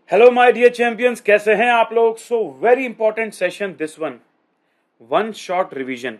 Hello my dear champions, कैसे हैं आप लोग। So very important session this one shot revision.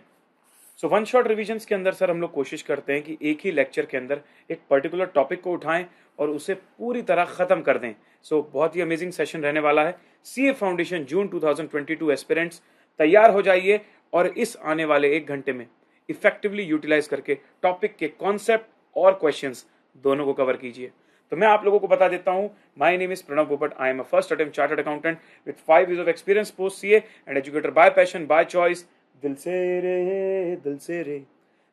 So one shot revision के अंदर सर हम लोग कोशिश करते हैं कि एक ही लेक्चर के अंदर एक पर्टिकुलर टॉपिक को उठाएं और उसे पूरी तरह खत्म कर दें। सो बहुत ही अमेजिंग सेशन रहने वाला है। सीए फाउंडेशन जून 2022 एस्पिरेंट्स तैयार हो जाइए और इस आने वाले एक घंटे में इफेक्टिवली यूटिलाइज करके टॉपिक के कॉन्सेप्ट और क्वेश्चंस दोनों को कवर कीजिए। तो मैं आप लोगों को बता देता हूं, माय नेम इज प्रणव पोपट। I am a first attempt chartered accountant with 5 years of experience post CA and educator bye passion by choice. दिल से रे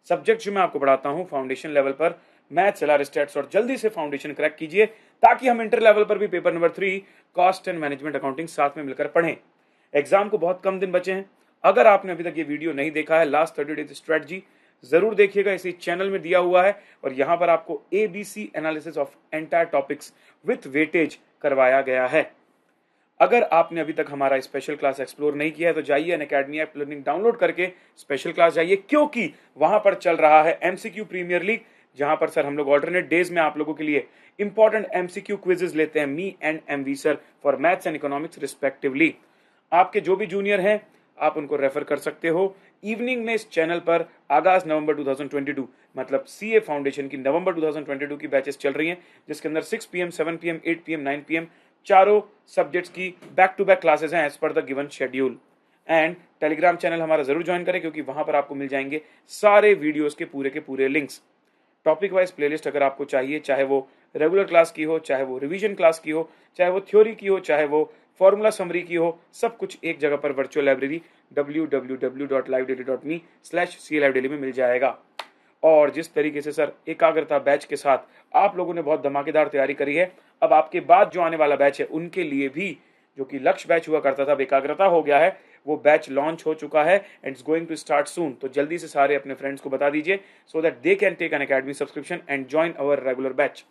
सब्जेक्ट जो मैं आपको पढ़ाता हूं फाउंडेशन लेवल पर मैथ्स, एलआर, स्टैट्स, और जल्दी से फाउंडेशन क्रैक कीजिए ताकि हम इंटर लेवल पर भी paper number 3 cost and management accounting साथ में मिलकर पढ़ें। एग्जाम को बहुत कम दिन बचे हैं। अगर आपने अभी तक ये वीडियो नहीं देखा है, लास्ट 30 डेज स्ट्रेटजी, जरूर देखिएगा। इसी चैनल में दिया हुआ है और यहां पर आपको ABC analysis of entire topics with weightage करवाया गया है। अगर आपने अभी तक हमारा स्पेशल क्लास एक्सप्लोर नहीं किया है तो जाइए अनअकैडमी ऐप लर्निंग डाउनलोड करके स्पेशल क्लास जाइए, क्योंकि वहां पर चल रहा है MCQ प्रीमियर लीग, जहां पर सर हम लोग ऑल्टरनेट डेज में आप लोगों के लिए इंपॉर्टेंट MCQ क्विजेज लेते हैं, me and MV sir, for maths and economics respectively. आपके जो भी जूनियर हैं आप उनको रेफर कर सकते हो। इवनिंग में इस चैनल पर अगस्त नवंबर 2022 मतलब सीए फाउंडेशन की नवंबर 2022 की बैचेस चल रही हैं, जिसके अंदर 6 PM, 7 PM, 8 PM, 9 PM चारों सब्जेक्ट्स की बैक टू बैक क्लासेस हैं as per the given schedule. And Telegram channel हमारा जरूर ज्वाइन करें, क्योंकि वहां पर आपको मिल जाएंगे सारे वीडियोस के पूरे लिंक्स। टॉपिक वाइज प्लेलिस्ट अगर आपको चाहिए, चाहे वो रेगुलर क्लास की हो, चाहे वो रिवीजन क्लास की हो, चाहे वो थ्योरी की हो, चाहे वो फॉर्मूला समरी की हो, सब कुछ एक जगह पर वर्चुअल लाइब्रेरी www.livedaily.me/clivedaily में मिल जाएगा। और जिस तरीके से सर एकाग्रता बैच के साथ आप लोगों ने बहुत धमाकेदार तैयारी करी है, अब आपके बाद जो आने वाला बैच है उनके लिए भी, जो कि लक्ष्य बैच हुआ करता था, अब एकाग्रता हो गया है, वो बैच लॉन्च हो चुका है and it's going to start soon. तो जल्दी से सारे अपने फ्रेंड्स को बता दीजिए so that they can take Unacademy subscription and join our regular batch.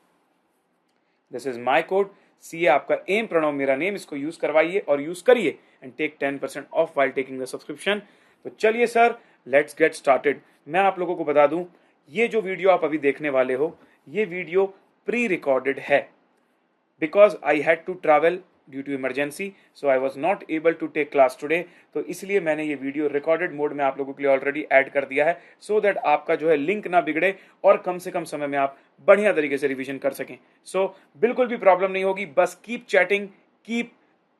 This is my code CA, आपका एम प्रणव मेरा नेम, इसको यूज करवाइए और यूज करिए and take 10% off while taking the subscription. तो चलिए सर, लेट्स गेट स्टार्टेड। मैं आप लोगों को बता दूं, ये जो वीडियो आप अभी देखने वाले हो, ये वीडियो प्री रिकॉर्डेड है because I had to travel due to emergency, so I was not able to take class today। तो इसलिए मैंने ये वीडियो रिकॉर्डेड मोड में आप लोगों के लिए ऑलरेडी ऐड कर दिया है, सो दैट आपका जो है लिंक ना बिगड़े और कम से कम समय में आप बढ़िया तरीके से रिवीजन कर सकें। सो बिल्कुल भी प्रॉब्लम नहीं होगी, बस कीप चैटिंग, कीप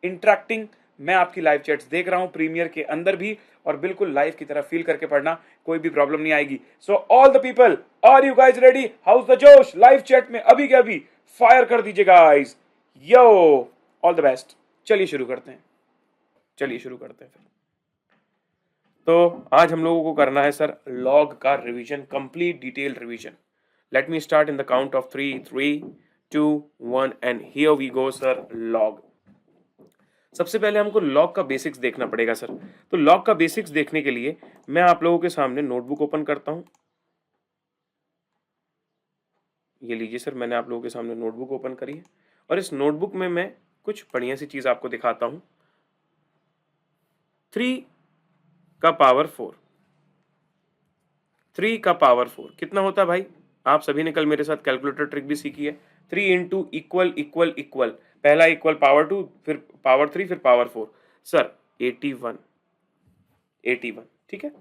इंटरेक्टिंग। मैं आपकी लाइव चैट्स देख रहा हूं प्रीमियर के अंदर भी, और बिल्कुल लाइव की तरह फील करके पढ़ना, कोई भी प्रॉब्लम नहीं आएगी। So all the people, are you guys ready? How's the जोश? लाइव चैट में अभी के अभी फायर कर दीजिए guys. Yo, all the best. चलिए शुरू करते हैं फिर। तो आज हम लोगों को करना है सर लॉग का revision, complete detail revision. Let me start in the count of 3, 3, 2, 1 and here we go sir. Log, सबसे पहले हमको लॉग का बेसिक्स देखना पड़ेगा सर। तो लॉग का बेसिक्स देखने के लिए मैं आप लोगों के सामने नोटबुक ओपन करता हूं। ये लीजिए सर, मैंने आप लोगों के सामने नोटबुक ओपन करी है और इस नोटबुक में मैं कुछ बढ़िया सी चीज आपको दिखाता हूं। 3 का पावर 4, 3 का पावर 4 कितना होता है भाई? आप सभी ने कल मेरे साथ कैलकुलेटर ट्रिक भी सीखी है। 3 इंटू इक्वल इक्वल इक्वल, पहला इक्वल पावर 2, फिर पावर 3, फिर पावर 4। सर 81, 81, ठीक है।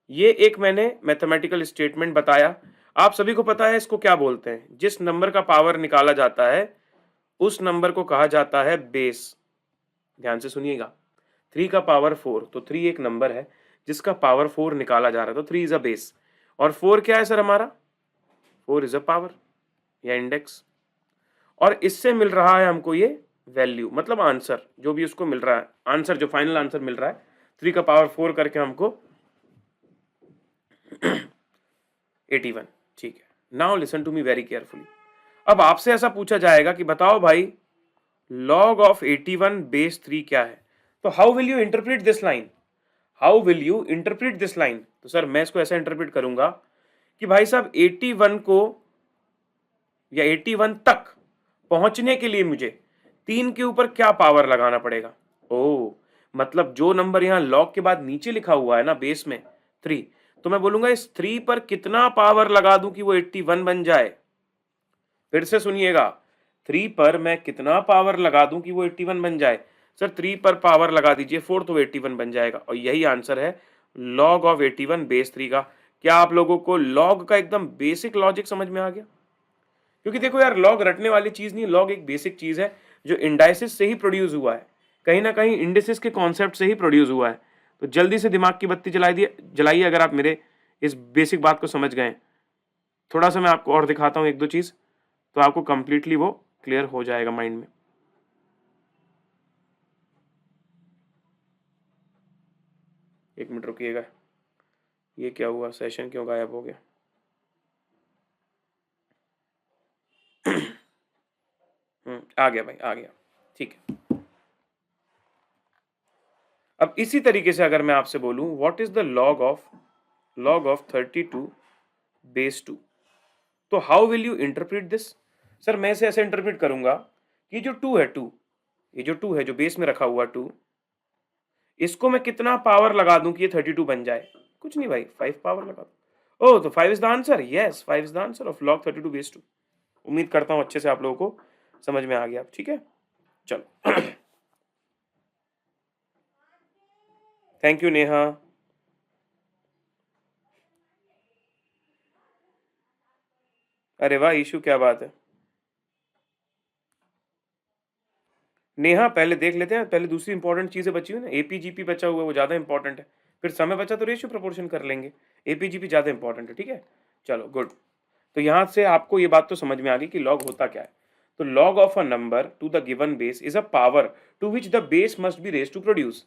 ये एक मैंने मैथमेटिकल स्टेटमेंट बताया। आप सभी को पता है इसको क्या बोलते हैं? जिस नंबर का पावर निकाला जाता है उस नंबर को कहा जाता है बेस। ध्यान से सुनिएगा, 3 का पावर 4, तो 3 एक नंबर है जिसका पावर 4 निकाला जा रहा है, तो 3 इज अ बेस। और 4 क्या है सर हमारा? 4 इज अ पावर या इंडेक्स। और इससे मिल रहा है हमको ये वैल्यू, मतलब आंसर जो भी उसको मिल रहा है, आंसर जो फाइनल आंसर मिल रहा है 3 का पावर 4 करके हमको 81, ठीक है। Now listen to me very carefully. अब आपसे ऐसा पूछा जाएगा कि बताओ भाई log of 81 base 3 क्या है? तो how will you interpret this line? तो सर मैं इसको ऐसा इंटरप्रेट करूंगा कि भाई साहब 81 को या 81 तक पहुंचने के लिए मुझे 3 के ऊपर क्या पावर लगाना पड़ेगा? ओ, मतलब जो नंबर यहां log के बाद नीचे लिखा हुआ है ना बेस में 3, तो मैं बोलूंगा इस 3 पर कितना पावर लगा दूं कि वो 81 बन जाए। फिर से सुनिएगा, 3 पर मैं कितना पावर लगा दूं कि वो 81 बन जाए? सर 3 पर पावर लगा दीजिए 4 तो 81 बन जाएगा और यही आंसर है लॉग ऑफ 81 बेस 3 का। क्या आप लोगों को लॉग का एकदम बेसिक लॉजिक समझ में आ गया? क्योंकि देखो यार, लॉग रटने वाली चीज नहीं, लॉग एक बेसिक चीज है जो इंडाइसिस से ही प्रोड्यूस हुआ है, कहीं ना कहीं इंडिसिस के कॉन्सेप्ट से ही प्रोड्यूस हुआ है। तो जल्दी से दिमाग की बत्ती जलाइए अगर आप मेरे इस बेसिक बात को समझ गए। थोड़ा सा मैं आपको और दिखाता हूं एक दो चीज, तो आपको कंप्लीटली वो क्लियर हो जाएगा माइंड में। एक मिनट रुकिएगा, ये क्या हुआ, सेशन क्यों गायब हो गया? आ गया भाई, आ गया, ठीक है। अब इसी तरीके से अगर मैं आपसे बोलूं what is the log of 32 base 2, तो how will you interpret this? Sir मैं इसे ऐसे इंटरप्रेट करूंगा कि जो 2 है, 2, ये जो 2 है जो बेस में रखा हुआ 2, इसको मैं कितना पावर लगा दूं कि ये 32 बन जाए? कुछ नहीं भाई, 5 पावर लगा दो। ओह, तो 5 is the answer. Yes, 5 is the answer of log 32 base 2। उम्मीद करता हूं अच्छे से आप लोगों को समझ में आ गया। ठीक है, चलो। Thank you Neha. अरे वाह ईशु, क्या बात है। नेहा पहले देख लेते हैं, पहले दूसरी इंपॉर्टेंट चीजें बची हुई ना, एपीजीपी बचा हुआ है, वो ज्यादा इंपॉर्टेंट है। फिर समय बचा तो रेशियो प्रोपोर्शन कर लेंगे, एपीजीपी ज्यादा इंपॉर्टेंट है। ठीक है, चलो गुड। तो यहां से आपको ये बात तो समझ में आ गई कि लॉग होता क्या है। तो log of a number to the given base is a power to which the base must be raise to produce.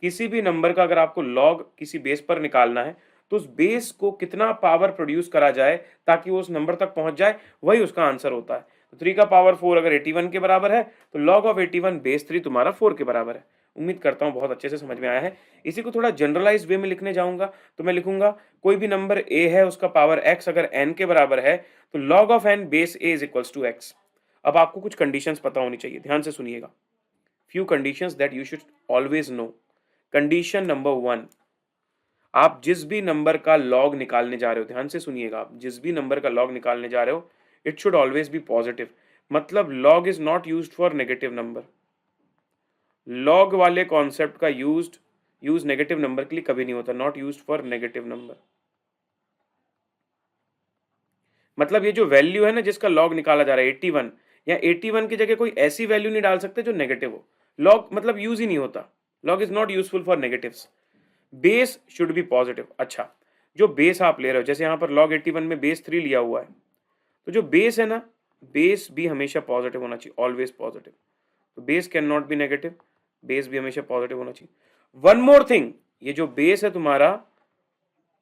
किसी भी नंबर का अगर आपको लॉग किसी बेस पर निकालना है तो उस बेस को कितना पावर प्रोड्यूस करा जाए ताकि वो उस नंबर तक पहुंच जाए, वही उसका आंसर होता है। तो 3 का पावर 4 अगर 81 के बराबर है तो लॉग ऑफ 81 बेस 3 तुम्हारा 4 के बराबर है। उम्मीद करता हूं बहुत अच्छे से समझ में आया है। इसी को थोड़ा जनरलाइज वे में लिखने जाऊंगा तो मैं लिखूंगा कोई भी नंबर a है, उसका पावर x अगर n के बराबर है तो log of n base a is equals to x। अब आपको कुछ कंडीशंस पता होनी चाहिए, ध्यान से सुनिएगा। Few conditions that you should always no. Condition number 1, आप जिस भी नंबर का लॉग निकालने जा रहे हो, ध्यान से सुनिएगा, आप जिस भी नंबर का लॉग निकालने जा रहे हो it should always be positive. मतलब log is not used for negative number. Log वाले कॉन्सेप्ट का यूज नेगेटिव नंबर के लिए कभी नहीं होता, not used for negative number. मतलब ये जो वैल्यू है ना जिसका लॉग निकाला जा रहा है 81, या 81 की जगह कोई ऐसी वैल्यू नहीं डाल सकते जो नेगेटिव हो। लॉग मतलब यूज ही नहीं होता, log is not useful for negatives. Base should be positive. अच्छा, जो बेस आप ले रहे हो, जैसे यहां पर log 81 में बेस 3 लिया हुआ है, तो जो बेस है ना, बेस भी हमेशा पॉजिटिव होना चाहिए, ऑलवेज पॉजिटिव। तो base can not be negative, base भी हमेशा पॉजिटिव होना चाहिए। वन मोर थिंग, ये जो बेस है तुम्हारा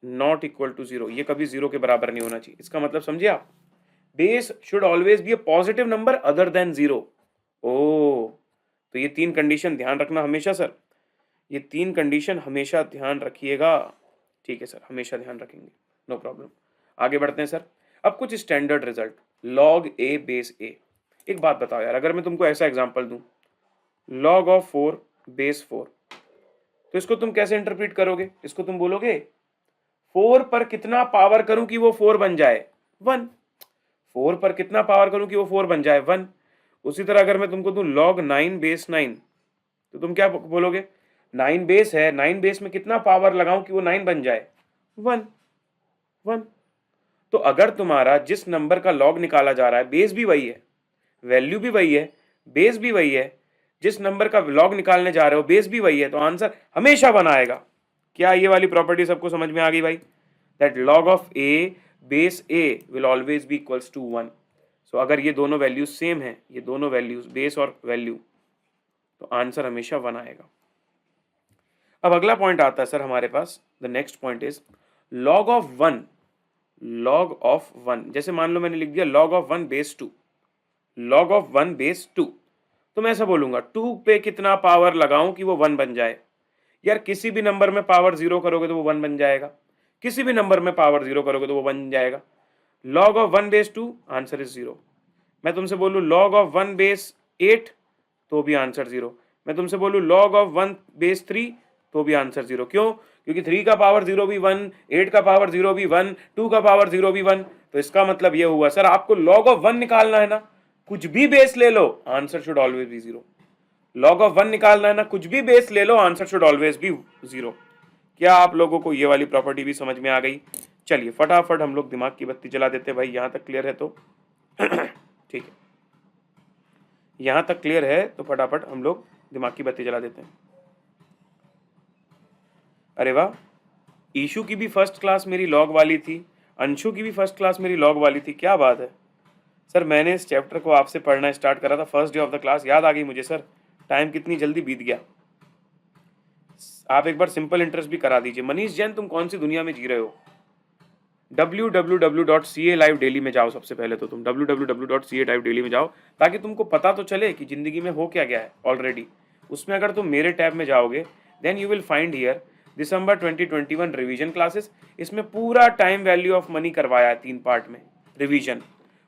नॉट इक्वल टू 0, ये कभी 0 के बराबर नहीं होना चाहिए। इसका मतलब समझे आप, base should always be a positive number other than 0। ओ, तो ये 3 कंडीशन ध्यान रखना हमेशा सर, ये 3 कंडीशन हमेशा ध्यान रखिएगा। ठीक है सर, हमेशा ध्यान रखेंगे, नो प्रॉब्लम। आगे बढ़ते हैं सर। अब कुछ स्टैंडर्ड रिजल्ट, लॉग ए बेस ए। एक बात बताओ यार, अगर मैं तुमको ऐसा एग्जांपल दूं, लॉग ऑफ 4 बेस 4, तो इसको तुम कैसे इंटरप्रेट करोगे? इसको तुम बोलोगे 4 पर कितना पावर करूं कि वो 4 बन जाए? 1। 4 पर कितना पावर करूं कि वो 4 बन जाए? 1। उसी तरह अगर मैं तुमको दूं लॉग 9 बेस 9, तो तुम क्या बोलोगे? 9 बेस है, 9 बेस में कितना पावर लगाऊं कि वो 9 बन जाए? 1। 1। तो अगर तुम्हारा जिस नंबर का लॉग निकाला जा रहा है बेस भी वही है, वैल्यू भी वही है, बेस भी वही है, जिस नंबर का लॉग निकालने जा रहे हो बेस भी वही है, तो आंसर हमेशा 1 आएगा। क्या ये वाली प्रॉपर्टी सबको समझ में आ गई भाई? That log of A base a will always be equals to 1। सो अगर ये दोनों वैल्यूज सेम है, ये दोनों वैल्यूज बेस और वैल्यू, तो आंसर हमेशा 1 आएगा। अब अगला पॉइंट आता है सर हमारे पास, the next point is log of 1। Log of 1, जैसे मान लो मैंने लिख दिया log of 1 base 2, log of 1 base 2, तो मैं ऐसा बोलूंगा 2 पे कितना पावर लगाऊं कि वो 1 बन जाए? यार किसी भी नंबर में पावर 0 करोगे तो वो 1 बन जाएगा, किसी भी नंबर में पावर 0 करोगे तो वो बन जाएगा। Log of 1 base 2, answer is 0। मैं तुमसे बोलूं लॉग ऑफ 1 बेस 8, तो भी आंसर 0। मैं तुमसे बोलूं लॉग ऑफ 1 बेस 3, तो भी आंसर 0। क्यों? क्योंकि 3 का पावर 0 भी 1, 8 का पावर 0 भी 1, 2 का पावर 0 भी 1। तो इसका मतलब ये हुआ सर आपको लॉग ऑफ 1 निकालना है ना, कुछ भी बेस ले लो, answer should always be 0। log of 1 निकालना है ना, कुछ भी बेस ले लो, आंसर शुड ऑलवेज बी 0। क्या आप लोगों को ये वाली प्रॉपर्टी भी समझ में आ गई? चलिए फटाफट हम लोग दिमाग की बत्ती जला देते हैं भाई, यहां तक क्लियर है तो ठीक है, यहां तक क्लियर है तो फटाफट हम लोग दिमाग की बत्ती जला देते हैं। अरे वाह, ईशु की भी फर्स्ट क्लास मेरी लॉग वाली थी, अंशु की भी फर्स्ट क्लास मेरी लॉग वाली थी, क्या बात है सर। मैंने इस चैप्टर को आपसे पढ़ना स्टार्ट करा था first day of the class, याद आ गई मुझे सर, टाइम कितनी जल्दी बीत गया। आप एक बार सिंपल इंटरेस्ट भी करा दीजिए। मनीष जैन, तुम कौन सी दुनिया में जी रहे हो? www.ca live daily में जाओ, सबसे पहले तो तुम www.ca live daily में जाओ, ताकि तुमको पता तो चले कि जिंदगी में हो क्या गया है ऑलरेडी। उसमें अगर तुम मेरे टैब में जाओगे, then you will find here December 2021 revision classes. इसमें पूरा टाइम वैल्यू ऑफ मनी करवाया है 3 पार्ट में रिवीजन।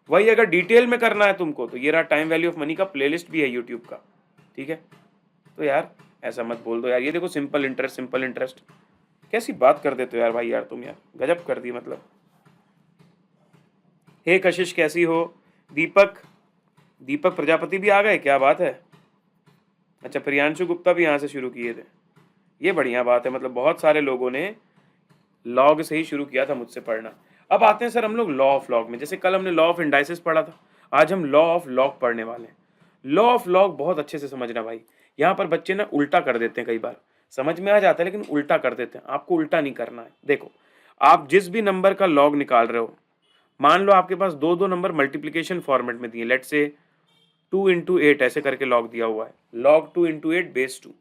वही अगर डिटेल में करना है तुमको तो ये रहा टाइम वैल्यू ऑफ मनी का प्लेलिस्ट भी है यूट्यूब का, ठीक है। तो यार ऐसा मत बोल दो यार, ये देखो सिंपल इंटरेस्ट, सिंपल इंटरेस्ट, कैसी बात कर देते हो यार भाई, यार तुम यार गजब कर दी मतलब। हे कशिश कैसी हो? दीपक, दीपक प्रजापति भी आ गए, क्या बात है। अच्छा, प्रियांशु गुप्ता भी यहाँ से शुरू किए थे, ये बढ़िया बात है, मतलब बहुत सारे लोगों ने लॉग से ही शुरू किया था मुझसे पढ़ना। अब आते हैं सर हम लोग लॉ ऑफ लॉग में। जैसे कल हमने लॉ ऑफ इंडाइसिस पढ़ा था, आज हम लॉ ऑफ लॉग पढ़ने वाले हैं। लॉ ऑफ लॉग बहुत अच्छे से समझना भाई, यहाँ पर बच्चे ना उल्टा कर देते हैं, कई बार समझ में आ जाता है लेकिन उल्टा कर देते हैं। आपको उल्टा नहीं करना है। देखो, आप जिस भी नंबर का लॉग निकाल रहे हो, मान लो आपके पास दो नंबर मल्टीप्लीकेशन फॉर्मेट में दिए, लेट से 2 into 8 ऐसे करके लॉग दिया हुआ है, लॉग 2 into 8 बेस 2।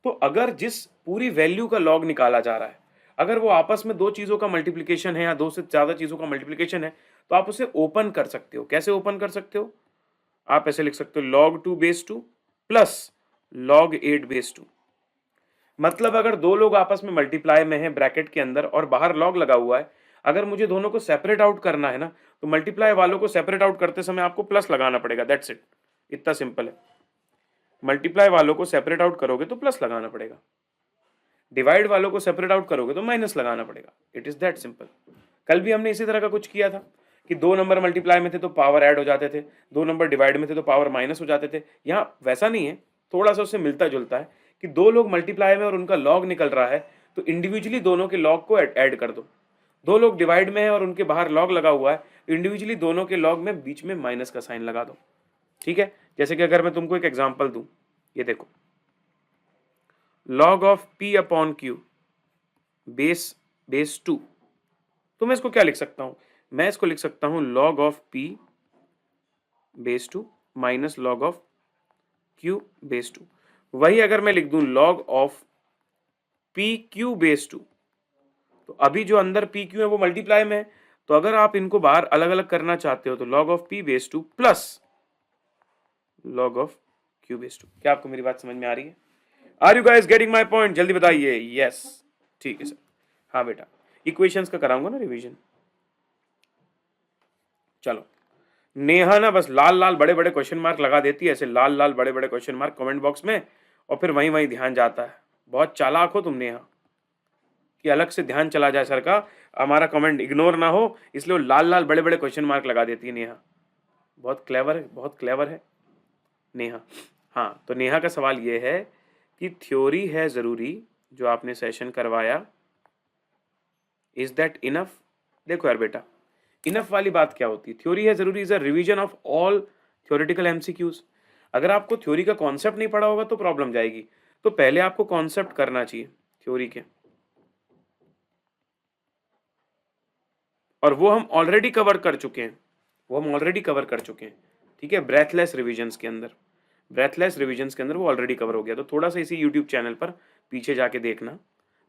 तो अगर जिस पूरी वैल्यू का लॉग निकाला जा रहा है, अगर वो आपस में दो चीजों का मल्टीप्लीकेशन है या दो से ज्यादा चीजों का मल्टीप्लीकेशन है, तो आप उसे ओपन कर सकते हो। कैसे ओपन कर सकते हो? आप ऐसे लिख सकते हो log 2 base 2 plus log 8 base 2। मतलब अगर दो लोग आपस में मल्टीप्लाई में है ब्रैकेट के अंदर और बाहर लॉग लगा हुआ है, अगर मुझे दोनों को सेपरेट आउट करना है ना, तो मल्टीप्लाई वालों को सेपरेट आउट करते समय आपको प्लस लगाना पड़ेगा, दैट्स इट, इतना सिंपल है। मल्टीप्लाई वालों को सेपरेट आउट करोगे तो प्लस लगाना पड़ेगा, डिवाइड वालों को सेपरेट आउट करोगे तो माइनस लगाना पड़ेगा, इट इज दैट सिंपल। कल भी हमने इसी तरह का कुछ किया था कि दो नंबर मल्टीप्लाई में थे तो पावर ऐड हो जाते थे, दो नंबर डिवाइड में थे तो पावर माइनस हो जाते थे। यहाँ वैसा नहीं है, थोड़ा सा उससे मिलता जुलता है कि दो लोग मल्टीप्लाई में और उनका लॉग निकल रहा है तो इंडिविजुअली दोनों के लॉग को ऐड कर दो। दो लोग डिवाइड में है और उनके बाहर लॉग लगा हुआ है तो इंडिविजुअली दोनों के लॉग में बीच में माइनस का साइन लगा दो, ठीक है। जैसे कि अगर मैं तुमको एक एग्जांपल दूं, ये देखो, log of p upon Q base 2, तो मैं इसको क्या लिख सकता हूं? मैं इसको लिख सकता हूं log of p base 2 minus log of q base 2। वही अगर मैं लिख दूं log of p q base 2, तो अभी जो अंदर p q है वो मल्टीप्लाई में है, तो अगर आप इनको बाहर अलग अलग करना चाहते हो तो log of p base 2 plus log of q base 2। क्या आपको मेरी बात समझ में आ रही है? Are you guys getting my point? जल्दी बताइए। यस, ठीक है सर। हाँ बेटा, इक्वेशंस का कराऊंगा ना रिवीजन। चलो, नेहा ना बस लाल लाल बड़े बड़े क्वेश्चन मार्क लगा देती है, ऐसे लाल लाल बड़े बड़े क्वेश्चन मार्क कमेंट बॉक्स में, और फिर वहीं वहीं ध्यान जाता है। बहुत चालाक हो तुम नेहा, कि अलग से ध्यान चला जाए सर का, हमारा कमेंट इग्नोर ना हो, इसलिए वो लाल लाल बड़े बड़े क्वेश्चन मार्क लगा देती है नेहा। बहुत क्लेवर है, बहुत क्लेवर है नेहा। हाँ, तो नेहा का सवाल ये है कि थ्योरी है जरूरी जो आपने सेशन करवाया, इज दैट इनफ? देखो यार बेटा, इनफ वाली बात क्या होती है? थ्योरी है जरूरी is a revision of all theoretical MCQs. अगर आपको थ्योरी का कॉन्सेप्ट नहीं पढ़ा होगा तो प्रॉब्लम जाएगी, तो पहले आपको कॉन्सेप्ट करना चाहिए थ्योरी के, और वो हम ऑलरेडी कवर कर चुके हैं, ठीक है। ब्रेथलेस रिविजन्स के अंदर, वो ऑलरेडी कवर हो गया। तो थोड़ा सा इसी यूट्यूब चैनल पर पीछे जाके देखना,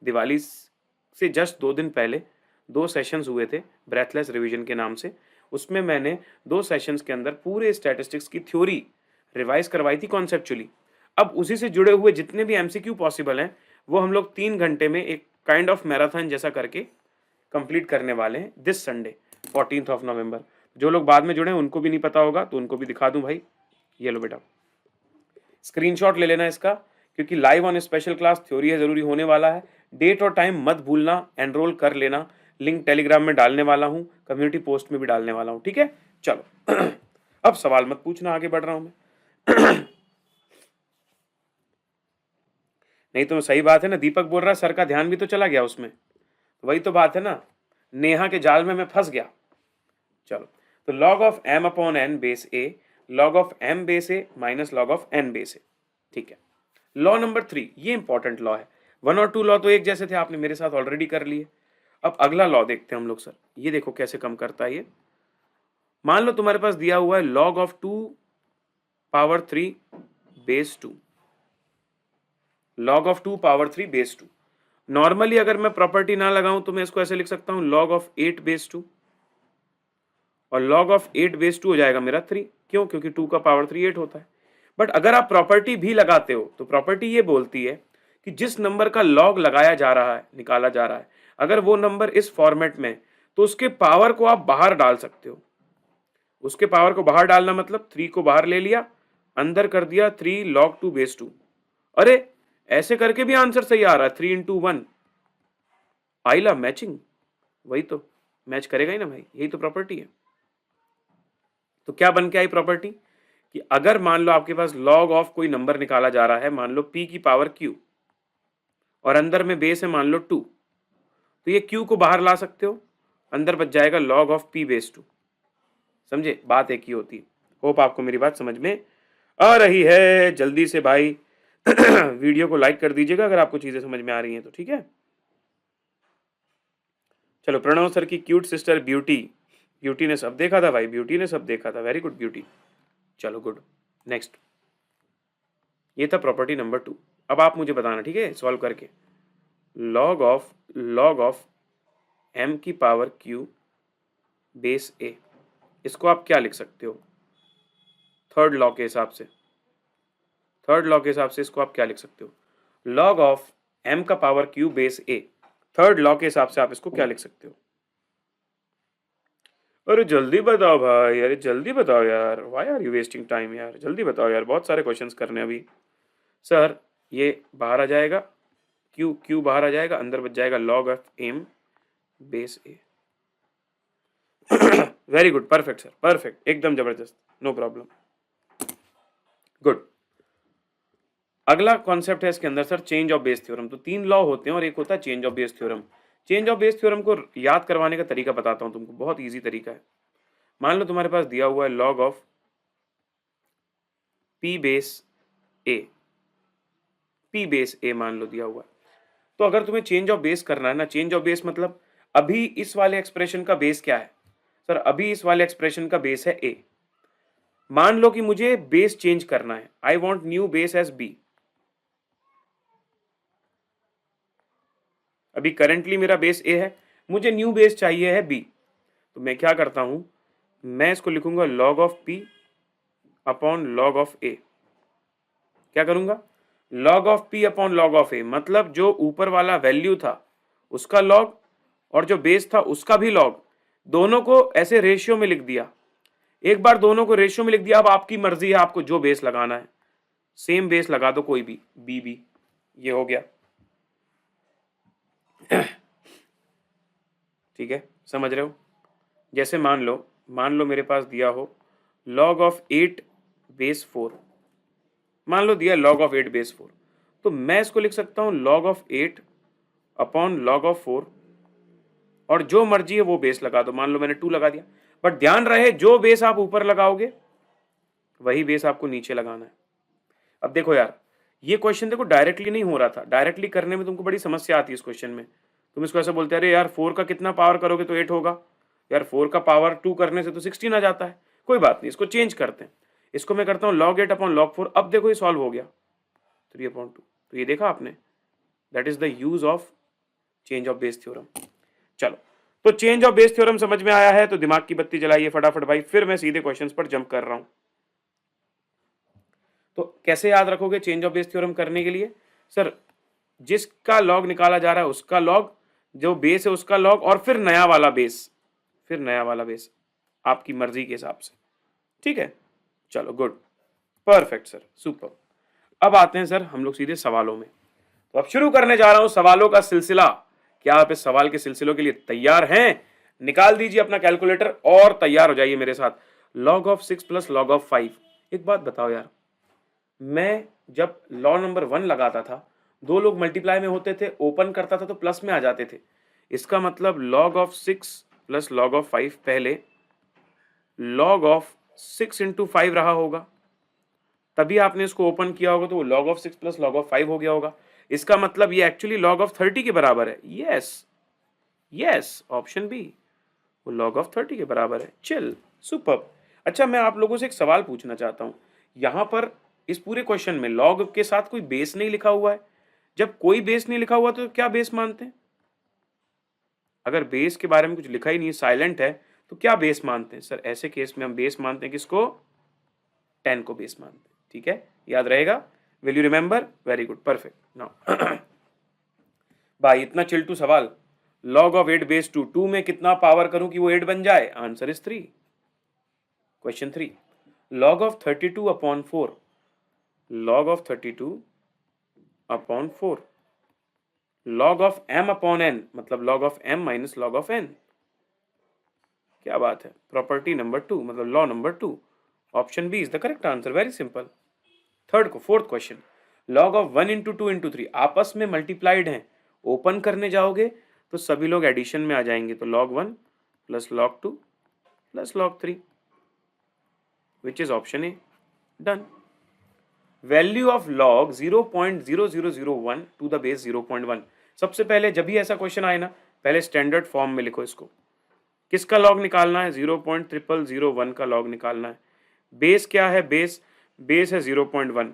दिवाली से जस्ट 2 दिन पहले 2 सेशंस हुए थे ब्रेथलेस रिवीजन के नाम से। उसमें मैंने 2 सेशंस के अंदर पूरे स्टैटिस्टिक्स की थ्योरी रिवाइज करवाई थी कॉन्सेप्चुअली। अब उसी से जुड़े हुए जितने भी एमसीक्यू पॉसिबल हैं वो हम लोग 3 घंटे में एक काइंड ऑफ मैराथन जैसा करके कंप्लीट करने वाले हैं this Sunday 14th of November. जो लोग बाद में जुड़े हैं उनको भी नहीं पता होगा तो उनको भी दिखा दूं भाई, ये लो बेटा, स्क्रीनशॉट ले लेना इसका, क्योंकि live on special class theory है जरूरी होने वाला है। डेट और टाइम मत भूलना, एनरोल कर लेना, लिंक टेलीग्राम में डालने वाला हूं, कम्युनिटी पोस्ट में भी डालने वाला हूं, ठीक है। चलो अब सवाल मत पूछना, आगे बढ़ रहा हूं मैं। नहीं तो सही बात है ना, दीपक बोल रहा है सर का ध्यान भी तो चला गया उसमें, वही तो बात है ना, नेहा के जाल में मैं फंस गया। चलो, तो log of m upon n base a, log of m base a minus log of n base a। ठीक है, लॉ नंबर 3, ये इंपॉर्टेंट लॉ है। 1 और 2 लॉ तो एक जैसे थे, आपने मेरे साथ ऑलरेडी कर लिए। अब अगला लॉ देखते हैं हम लोग सर, ये देखो कैसे कम करता है ये। मान लो तुम्हारे पास दिया हुआ है log of 2 power 3 base 2, log of 2 power 3 base 2। Normally अगर मैं प्रॉपर्टी ना लगाऊं तो मैं इसको ऐसे लिख सकता हूं log ऑफ 8 बेस 2, और log ऑफ 8 बेस 2 हो जाएगा मेरा 3। क्यों? क्योंकि 2 का पावर 3 8 होता है। बट अगर आप प्रॉपर्टी भी लगाते हो तो प्रॉपर्टी ये बोलती है कि जिस नंबर का log लगाया जा रहा है, निकाला जा रहा है, अगर वो नंबर इस फॉर्मेट में, तो उसके पावर को आप बाहर डाल सकते हो। उसके पावर को बाहर डालना मतलब 3 को बाहर ले लिया, अंदर कर दिया 3 log 2 बेस 2। अरे ऐसे करके भी आंसर सही आ रहा है, 3 इंटू 1 आइला मैचिंग, वही तो मैच करेगा ही ना भाई, यही तो प्रॉपर्टी है। तो क्या बन के आई प्रॉपर्टी कि अगर मान लो आपके पास log ऑफ कोई नंबर निकाला जा रहा है, मान लो p की पावर q, और अंदर में बेस है मान लो 2, तो ये q को बाहर ला सकते हो, अंदर बच जाएगा log ऑफ p बेस 2। समझे, बात एक ही होती है। होप आपको मेरी बात समझ में आ रही है। जल्दी से भाई वीडियो को लाइक कर दीजिएगा अगर आपको चीजें समझ में आ रही हैं तो, ठीक है। चलो, प्रणव सर की क्यूट सिस्टर ब्यूटी, ब्यूटी ने सब देखा था भाई, ब्यूटी ने सब देखा था, वेरी गुड ब्यूटी। चलो गुड, नेक्स्ट, ये था प्रॉपर्टी नंबर 2। अब आप मुझे बताना, ठीक है, सॉल्व करके, log ऑफ m की पावर q बेस a, इसको आप क्या लिख सकते हो थर्ड लॉ के हिसाब से? थर्ड लॉ के हिसाब से इसको आप क्या लिख सकते हो? log ऑफ m का power q base a, third law के हिसाब से आप इसको क्या लिख सकते हो? अरे जल्दी बताओ भाई, अरे जल्दी बताओ यार, why are you wasting time यार, जल्दी बताओ यार, बहुत सारे क्वेश्चंस करने अभी। सर ये बाहर आ जाएगा, क्यू बाहर आ जाएगा, अंदर बच जाएगा log of m base a। Very good, perfect sir, perfect, एकदम जबरदस्त, नो प्रॉब्लम, गुड। अगला कॉन्सेप्ट है इसके अंदर sir change of base theorem. तो 3 लॉ होते हैं और एक होता है change of base theorem. Change of base theorem को याद करवाने का तरीका बताता हूं तुमको, बहुत इजी तरीका है। मान लो तुम्हारे पास दिया हुआ है log of p base a, p base a मान लो दिया हुआ है। तो अगर तुम्हें चेंज ऑफ बेस करना है ना, चेंज ऑफ बेस मतलब अभी इस वाले एक्सप्रेशन का बेस क्या है सर? अभी इस वाले एक्सप्रेशन का बेस है a। मान लो कि मुझे बेस चेंज करना है, I want new base as b। अभी करेंटली मेरा बेस a है, मुझे न्यू बेस चाहिए है b। तो मैं क्या करता हूं, मैं इसको लिखूंगा log of p upon log of a। क्या करूंगा? log of p upon log of a, मतलब जो ऊपर वाला वैल्यू था उसका log और जो बेस था उसका भी log, दोनों को ऐसे रेशियो में लिख दिया। एक बार दोनों को रेशियो में लिख दिया, अब आपकी मर्जी है आपको जो बेस लगाना है, सेम बेस लगा दो कोई भी, b। ये हो गया, ठीक है, समझ रहे हो? जैसे मान लो मेरे पास दिया हो log ऑफ 8 बेस 4, मान लो दिया log ऑफ 8 बेस 4, तो मैं इसको लिख सकता हूं log of 8 upon log of 4, और जो मर्जी है वो बेस लगा दो। मान लो मैंने 2 लगा दिया, बट ध्यान रहे जो बेस आप ऊपर लगाओगे वही बेस आपको नीचे लगाना है। अब देखो यार, ये क्वेश्चन देखो डायरेक्टली नहीं हो रहा था, डायरेक्टली करने में तुमको बड़ी समस्या आती है इस क्वेश्चन में। तुम इसको ऐसा बोलते हैं, अरे यार 4 का कितना पावर करोगे तो 8 होगा, यार 4 का पावर 2 करने से तो 16 आ जाता है। कोई बात नहीं, इसको चेंज करते हैं, इसको मैं करता हूँ log 8 अपॉन log 4। अब देखो ये सॉल्व हो गया 3/2। तो ये देखा आपने, that is the use of change of base theorem. चलो, तो चेंज ऑफ बेस थ्योरम समझ में आया है तो दिमाग की बत्ती जलाइए फटाफट भाई, फिर मैं सीधे क्वेश्चंस पर जंप कर रहा हूं। तो कैसे याद रखोगे चेंज ऑफ बेस थ्योरम करने के लिए? सर जिसका लॉग निकाला जा रहा है उसका लॉग, जो बेस है उसका लॉग, और फिर नया वाला बेस, आपकी मर्जी के हिसाब से, ठीक है। चलो गुड, परफेक्ट सर, सुपर। अब आते हैं सर हम लोग सीधे सवालों में। तो अब शुरू करने जा रहा हूं सवालों का सिलसिला। क्या आप इस सवाल के सिलसिलों के लिए तैयार हैं? निकाल दीजिए अपना कैलकुलेटर और तैयार हो जाइए मेरे साथ। Log of 6 plus log of 5। एक बात बताओ यार, मैं जब लॉ नंबर 1 लगाता था, दो लोग मल्टीप्लाई में होते थे, ओपन करता था तो प्लस में आ जाते थे। इसका मतलब log of 6 plus log of 5 पहले लॉग ऑफ 6 इंटू 5 रहा होगा, तभी आपने इसको ओपन किया होगा तो वो log of 6 plus log of 5 हो गया होगा। इसका मतलब ये एक्चुअली लॉग ऑफ 30 के बराबर है। यस, यस, ऑप्शन बी, वो लॉग ऑफ 30 के बराबर है। Chill, super. अच्छा, मैं आप लोगों से एक सवाल पूछना चाहता हूं। यहां पर इस पूरे क्वेश्चन में लॉग के साथ कोई बेस नहीं लिखा हुआ है। जब कोई बेस नहीं लिखा हुआ तो क्या बेस मानते हैं? अगर बेस के बारे में कुछ लिखा ही नहीं, साइलेंट है, तो क्या बेस मानते हैं? सर ऐसे केस में हम बेस मानते हैं किसको? 10 को बेस मानते हैं। ठीक है, याद रहेगा। Will you remember? Very good, perfect. Now भाई इतना चिल्टू सवाल, लॉग ऑफ 8 बेस 2, 2 में कितना पावर करूं कि वो 8 बन जाए? Answer is 3। Question 3, log of 32 upon 4, log of 32 upon 4, log of m upon n, मतलब log of m minus log of n। क्या बात है, प्रॉपर्टी नंबर 2, मतलब law number 2। Option B is the correct answer, very simple. Fourth question, log of 1 into 2 into 3 आपस में multiplied हैं, open करने जाओगे तो सभी लोग एडिशन में आ जाएंगे, तो log 1 plus log 2 plus log 3, which is option A. Done. Value of log 0.0001 to the base 0.1। सबसे पहले जब भी ऐसा क्वेश्चन आए ना, पहले स्टैंडर्ड फॉर्म में लिखो इसको। किसका लॉग निकालना है? 0.0001 का लॉग निकालना है। बेस क्या है? बेस है 0.1।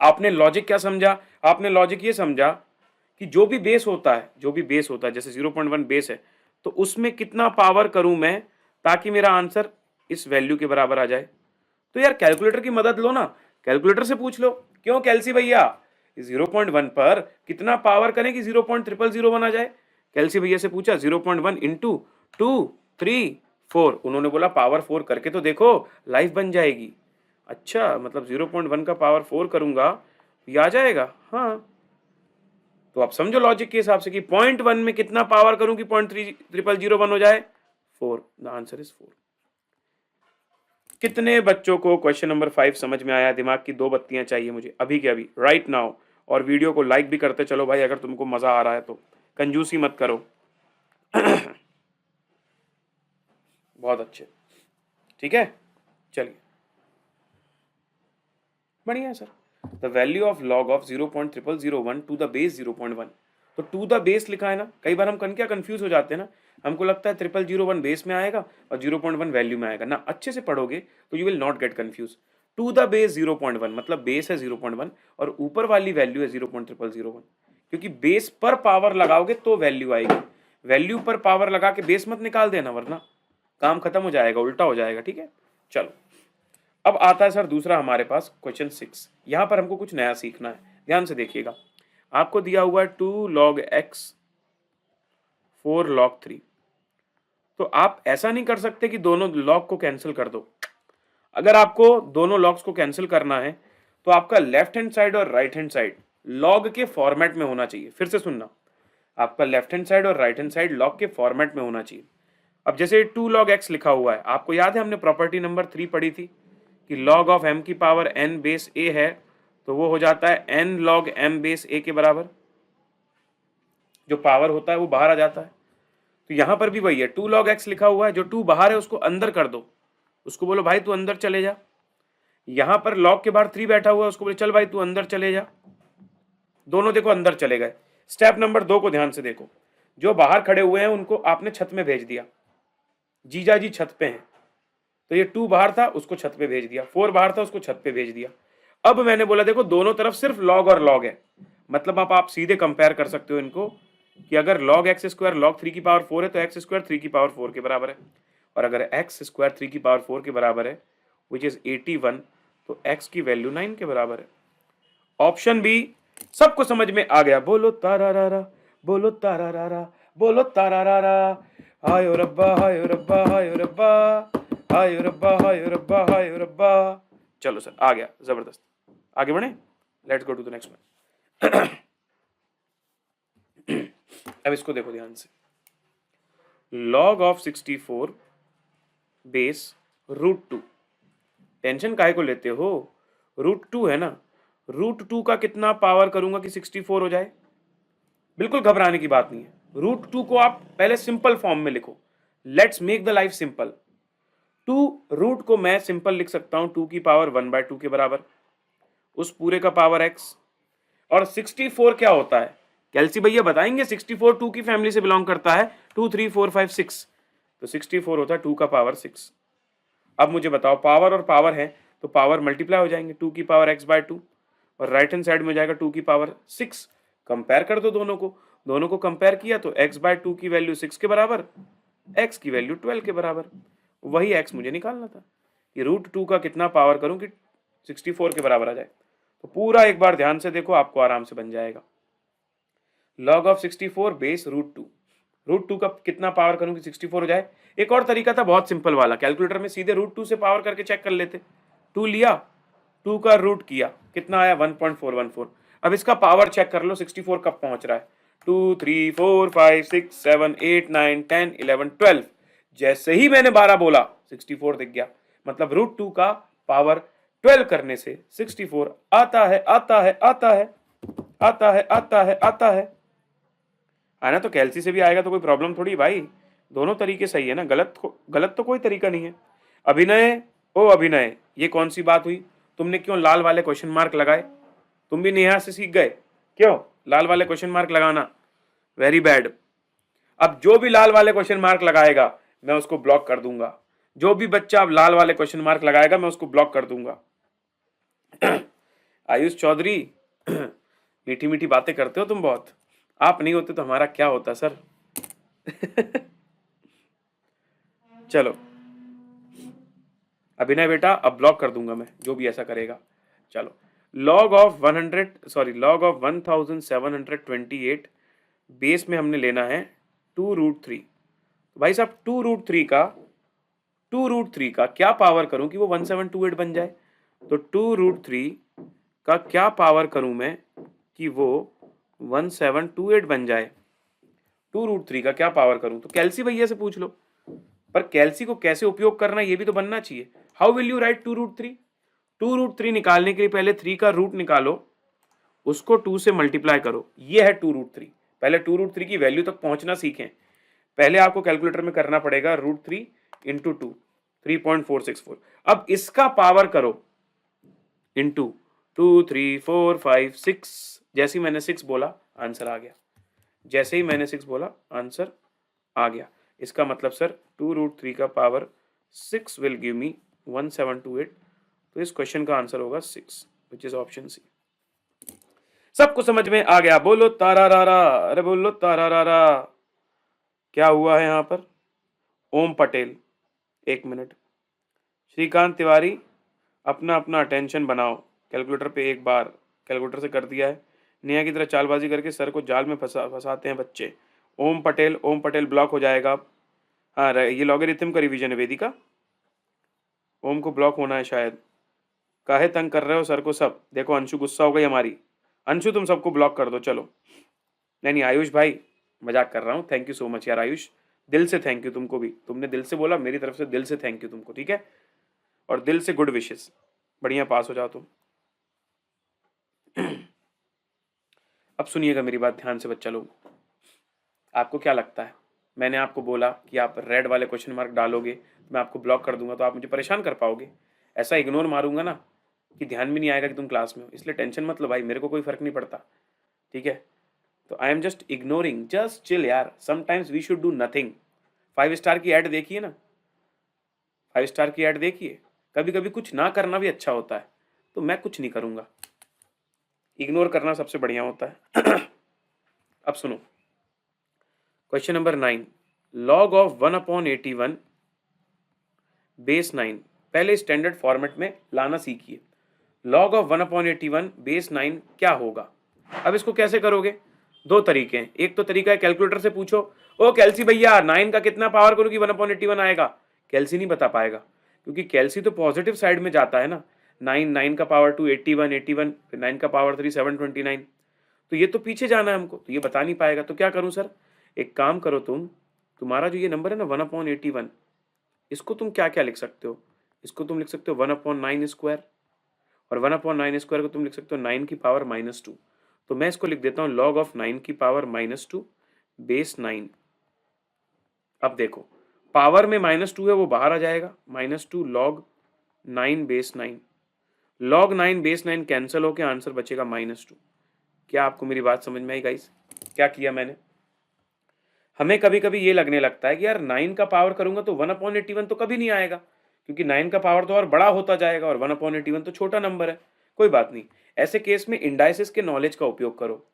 आपने लॉजिक क्या समझा? आपने लॉजिक ये समझा कि जो भी बेस होता है, जैसे 0.1 बेस है, तो उसमें कितना पावर करूं मैं ताकि मेरा आंसर इस वैल्यू के बराबर आ जाए। तो यार कैलकुलेटर की मदद लो ना, कैलकुलेटर से पूछ लो। क्यों कैल्सी भैया, 0.1 पर कितना पावर करें कि 0.0001 आ जाए? कैल्सी भैया से पूछा 0.1 इंटू 2 3 4, उन्होंने बोला पावर 4 करके तो देखो, लाइफ बन जाएगी। अच्छा, मतलब 0.1 का पावर 4 करूंगा ये आ जाएगा? हाँ, तो आप समझो लॉजिक के हिसाब से कि 0.1 में कितना पावर करूं कि 0.3001 हो जाए? 4। The answer is 4। कितने बच्चों को क्वेश्चन नंबर 5 समझ में आया? दिमाग की 2 बत्तियां चाहिए मुझे अभी के अभी, राइट नाउ। और वीडियो को लाइक भी करते चलो भाई, अगर तुमको मजा आ रहा है तो, कंजूसी मत करो। बहुत अच्छे, ठीक है, चलिए, बढ़िया है sir. The value of log of 0.0001 to the base 0.1, तो टू द बेस लिखा है ना। कई बार हम क्या कंफ्यूज हो जाते हैं ना, हमको लगता है 0001 बेस में आएगा और 0.1 वैल्यू में आएगा ना। अच्छे से पढ़ोगे तो you will not get confuse. To the base 0.1 मतलब बेस है 0.1 और ऊपर वाली वैल्यू है 0.0001, क्योंकि बेस पर पावर लगाओगे तो वैल्यू आएगी। वैल्यू पर पावर लगा के बेस मत निकाल देना, वरना काम खत्म हो जाएगा, उल्टा हो जाएगा। ठीक है, चलो अब आता है सर दूसरा हमारे पास क्वेश्चन 6। यहां पर हमको कुछ नया सीखना है, ध्यान से देखिएगा। आपको दिया हुआ है 2 log x 4 log 3। तो आप ऐसा नहीं कर सकते कि दोनों लॉग को कैंसिल कर दो। अगर आपको दोनों लॉग्स को कैंसिल करना है तो आपका लेफ्ट हैंड साइड और राइट हैंड साइड लॉग के फॉर्मेट में होना चाहिए। फिर से सुनना, आपका लेफ्ट हैंड साइड और राइट हैंड साइड लॉग के फॉर्मेट में होना चाहिए। अब जैसे 2 log x लिखा हुआ है, आपको याद है हमने प्रॉपर्टी नंबर 3 पढ़ी थी कि log ऑफ m की पावर n बेस a है, तो वो हो जाता है n log m base a के बराबर। जो पावर होता है वो बाहर आ जाता है। तो यहां पर भी वही है, 2 log x लिखा हुआ है, जो 2 बाहर है उसको अंदर कर दो, उसको बोलो भाई तू अंदर चले जा। यहां पर log के बाहर 3 बैठा हुआ है, उसको बोले चल भाई तू अंदर चले जा। दोनों देखो अंदर चले गए। स्टेप नंबर 2 को ध्यान से देखो, जो बाहर खड़े हुए हैं उनको आपने छत में भेज दिया। जीजा जी छत पे हैं, तो ये 2 बाहर था उसको छत पे भेज दिया, 4 बाहर था उसको छत पे भेज दिया। अब मैंने बोला देखो दोनों तरफ सिर्फ log और log है, मतलब आप सीधे कंपेयर कर सकते हो इनको कि अगर log x स्क्वायर log 3 की पावर 4 है तो x स्क्वायर 3 की पावर 4 के बराबर है, और अगर x स्क्वायर 3 की पावर 4 के बराबर है विच इज 81, तो x की वैल्यू 9 के बराबर है। ऑप्शन बी सबको समझ में आ गया? बोलो तारारारा, बोलो तारारारा, बोलो तारारारा। हाय ओ रब्बा, हाय ओ रब्बा, हाय ओ रब्बा, हाय ओ रब्बा, हाय ओ रब्बा, हाय ओ रब्बा। चलो सर आ गया, जबरदस्त। आगे बढ़े, let's go to the next one. अब इसको देखो ध्यान से, log ऑफ 64 बेस √2। टेंशन काहे को लेते हो, √2 है ना, √2 का कितना पावर करूंगा कि 64 हो जाए? बिल्कुल घबराने की बात नहीं है। √2 को आप पहले सिंपल फॉर्म में लिखो। Let's make the life simple. 2 root को मैं सिंपल लिख सकता हूं 2 की पावर 1/2 के बराबर, उस पूरे का पावर x। और 64 क्या होता है? कैल्सी भैया बताएंगे। 64 2 की फैमिली से बिलोंग करता है, 2 3 4 5 6, तो 64 होता है 2 का पावर 6। अब मुझे बताओ, पावर और पावर है तो पावर मल्टीप्लाई हो जाएंगे, 2 की पावर x/2, और राइट हैंड साइड में जाएगा 2 की पावर 6। कंपेयर कर दो दोनों को कंपेयर किया तो x/2 की वैल्यू 6 के बराबर, x की वैल्यू 12 के बराबर। वही x मुझे निकालना था कि √2 का कितना पावर करूं कि 64 के बराबर आ जाए। तो पूरा एक बार ध्यान से देखो, आपको आराम से बन जाएगा। log ऑफ 64 बेस √2, √2 का कितना पावर करूं कि 64 हो जाए। एक और तरीका था बहुत सिंपल वाला, कैलकुलेटर में सीधे √2 से पावर करके चेक कर लेते। 2 लिया, 2 का रूट किया, कितना आया 1.414। अब इसका पावर चेक कर लो 64 कब पहुंच रहा है। 2 3 4 5 6 7 8 9 10 11 12, जैसे ही मैंने 12 बोला 64 दिख गया। मतलब √2 का पावर 12 करने से 64 आता है, आता है, आता है, आता है, आता है, आता है। आना तो कैलसी से भी आएगा तो कोई प्रॉब्लम थोड़ी भाई, दोनों तरीके सही है ना, गलत तो कोई तरीका नहीं है। अभिनय, ओ अभिनय, ये कौन सी बात हुई? तुमने क्यों लाल वाले क्वेश्चन मार्क लगाए? तुम भी नेहा से सीख गए क्यों लाल वाले क्वेश्चन मार्क लगाना? Very bad. अब जो भी लाल वाले क्वेश्चन मार्क लगाएगा मैं उसको ब्लॉक कर दूंगा। जो भी बच्चा अब लाल वाले क्वेश्चन मार्क लगाएगा मैं उसको ब्लॉक कर दूंगा। आयुष चौधरी, मीठी मीठी बातें करते हो तुम बहुत, आप नहीं होते तो हमारा क्या होता सर। चलो अभिनय बेटा, अब ब्लॉक कर दूंगा मैं जो भी ऐसा करेगा। चलो, log ऑफ 1728 बेस में हमने लेना है 2√3। तो भाई साहब 2√3 का क्या पावर करूं कि वो 1728 बन जाए? तो 2√3 का क्या पावर करूं मैं कि वो 1728 बन जाए? 2√3 का क्या पावर करूं? तो कैल्सी भैया से पूछ लो। पर कैल्सी को कैसे उपयोग करना ये भी तो बनना चाहिए। How will you right 2√3? 2√3 निकालने के लिए पहले 3 का रूट निकालो, उसको 2 से मल्टीप्लाई करो, ये है 2√3। पहले 2√3 की वैल्यू तक पहुंचना सीखें। पहले आपको कैलकुलेटर में करना पड़ेगा √3 इंटू 2, 3.464। अब इसका पावर करो इंटू 2 3 4 5 6। जैसे ही मैंने 6 बोला आंसर आ गया, जैसे ही मैंने 6 बोला आंसर आ गया। इसका मतलब सर 2√3 का पावर 6 विल गिव मी 1728। तो इस क्वेश्चन का आंसर होगा 6, विच इज ऑप्शन सी। सबको समझ में आ गया? बोलो तारा रारा, अरे बोलो तारा रारा। क्या हुआ है यहाँ पर? ओम पटेल, एक मिनट। श्रीकांत तिवारी, अपना अपना अटेंशन बनाओ। कैलकुलेटर पे एक बार कैलकुलेटर से कर दिया है। नेहा की तरह चालबाजी करके सर को जाल में फंसाते हैं बच्चे। ओम पटेल ब्लॉक हो जाएगा। हाँ, ये लॉगरिथम का रिवीजन है वेदिका। ओम को ब्लॉक होना है शायद। काहे तंग कर रहे हो सर को सब? देखो अंशु गुस्सा हो गई हमारी। अंशु तुम सबको ब्लॉक कर दो चलो। नहीं आयुष भाई, मजाक कर रहा हूँ। थैंक यू सो मच यार आयुष, दिल से थैंक यू तुमको भी। तुमने दिल से बोला, मेरी तरफ से दिल से थैंक यू तुमको, ठीक है? और दिल से गुड विशेस। बढ़िया पास हो जाओ तुम। अब सुनिएगा मेरी बात ध्यान से बच्चा लोग। आपको क्या लगता है, मैंने आपको बोला कि आप रेड वाले क्वेश्चन मार्क डालोगे तो मैं आपको ब्लॉक कर दूंगा, तो आप मुझे परेशान कर पाओगे? ऐसा इग्नोर मारूंगा ना कि ध्यान भी नहीं आएगा कि तुम क्लास में हो। इसलिए टेंशन मत लो भाई, मेरे को कोई फर्क नहीं पड़ता, ठीक है? तो I am just ignoring, just chill यार। Sometimes we should do nothing. 5 star की ऐड देखिए ना, 5 स्टार की ऐड देखिए। कभी कभी कुछ ना करना भी अच्छा होता है। तो मैं कुछ नहीं करूंगा, इग्नोर करना सबसे बढ़िया होता है। अब सुनो question number 9। Log of 1/81 base 9 पहले स्टैंडर्ड फॉर्मेट में लाना सीखिए। लॉग ऑफ 1/81 बेस 9 क्या होगा? अब इसको कैसे करोगे? दो तरीके हैं। एक तो तरीका है कैलकुलेटर से पूछो, ओ कैल्सी भैया 9 का कितना पावर करूं कि 1/81 आएगा? कैल्सी नहीं बता पाएगा, क्योंकि कैल्सी तो पॉजिटिव साइड में जाता है ना। 9 का पावर 2 81, 81, फिर 9 का पावर 3 729। तो ये तो पीछे जाना है हमको, तो ये बता नहीं पाएगा। तो क्या करूं सर? एक काम करो, तुम्हारा जो ये नंबर है ना 1/81, इसको तुम क्या क्या लिख सकते हो? इसको तुम लिख सकते हो 1/9 स्क्वायर, और 1/9 स्क्वायर को तुम लिख सकते हो 9 की पावर -2। तो मैं इसको लिख देता हूँ log ऑफ 9 की पावर -2 बेस 9। अब देखो पावर में -2 है वो बाहर आ जाएगा, -2 log 9 base 9, log 9 base 9 cancel होकर आंसर बचेगा -2। क्या आपको मेरी बात समझ में आई गाइस? क्या किया मैंने? हमें कभी कभी ये लगने लगता है कि यार 9 का पावर करूंगा तो 1/81 तो कभी नहीं आएगा, क्योंकि 9 का पावर तो और बड़ा होता जाएगा और 1/81 तो छोटा नंबर है। कोई बात नहीं, ऐसे केस में इंडाइसिस के नॉलेज का उपयोग करो।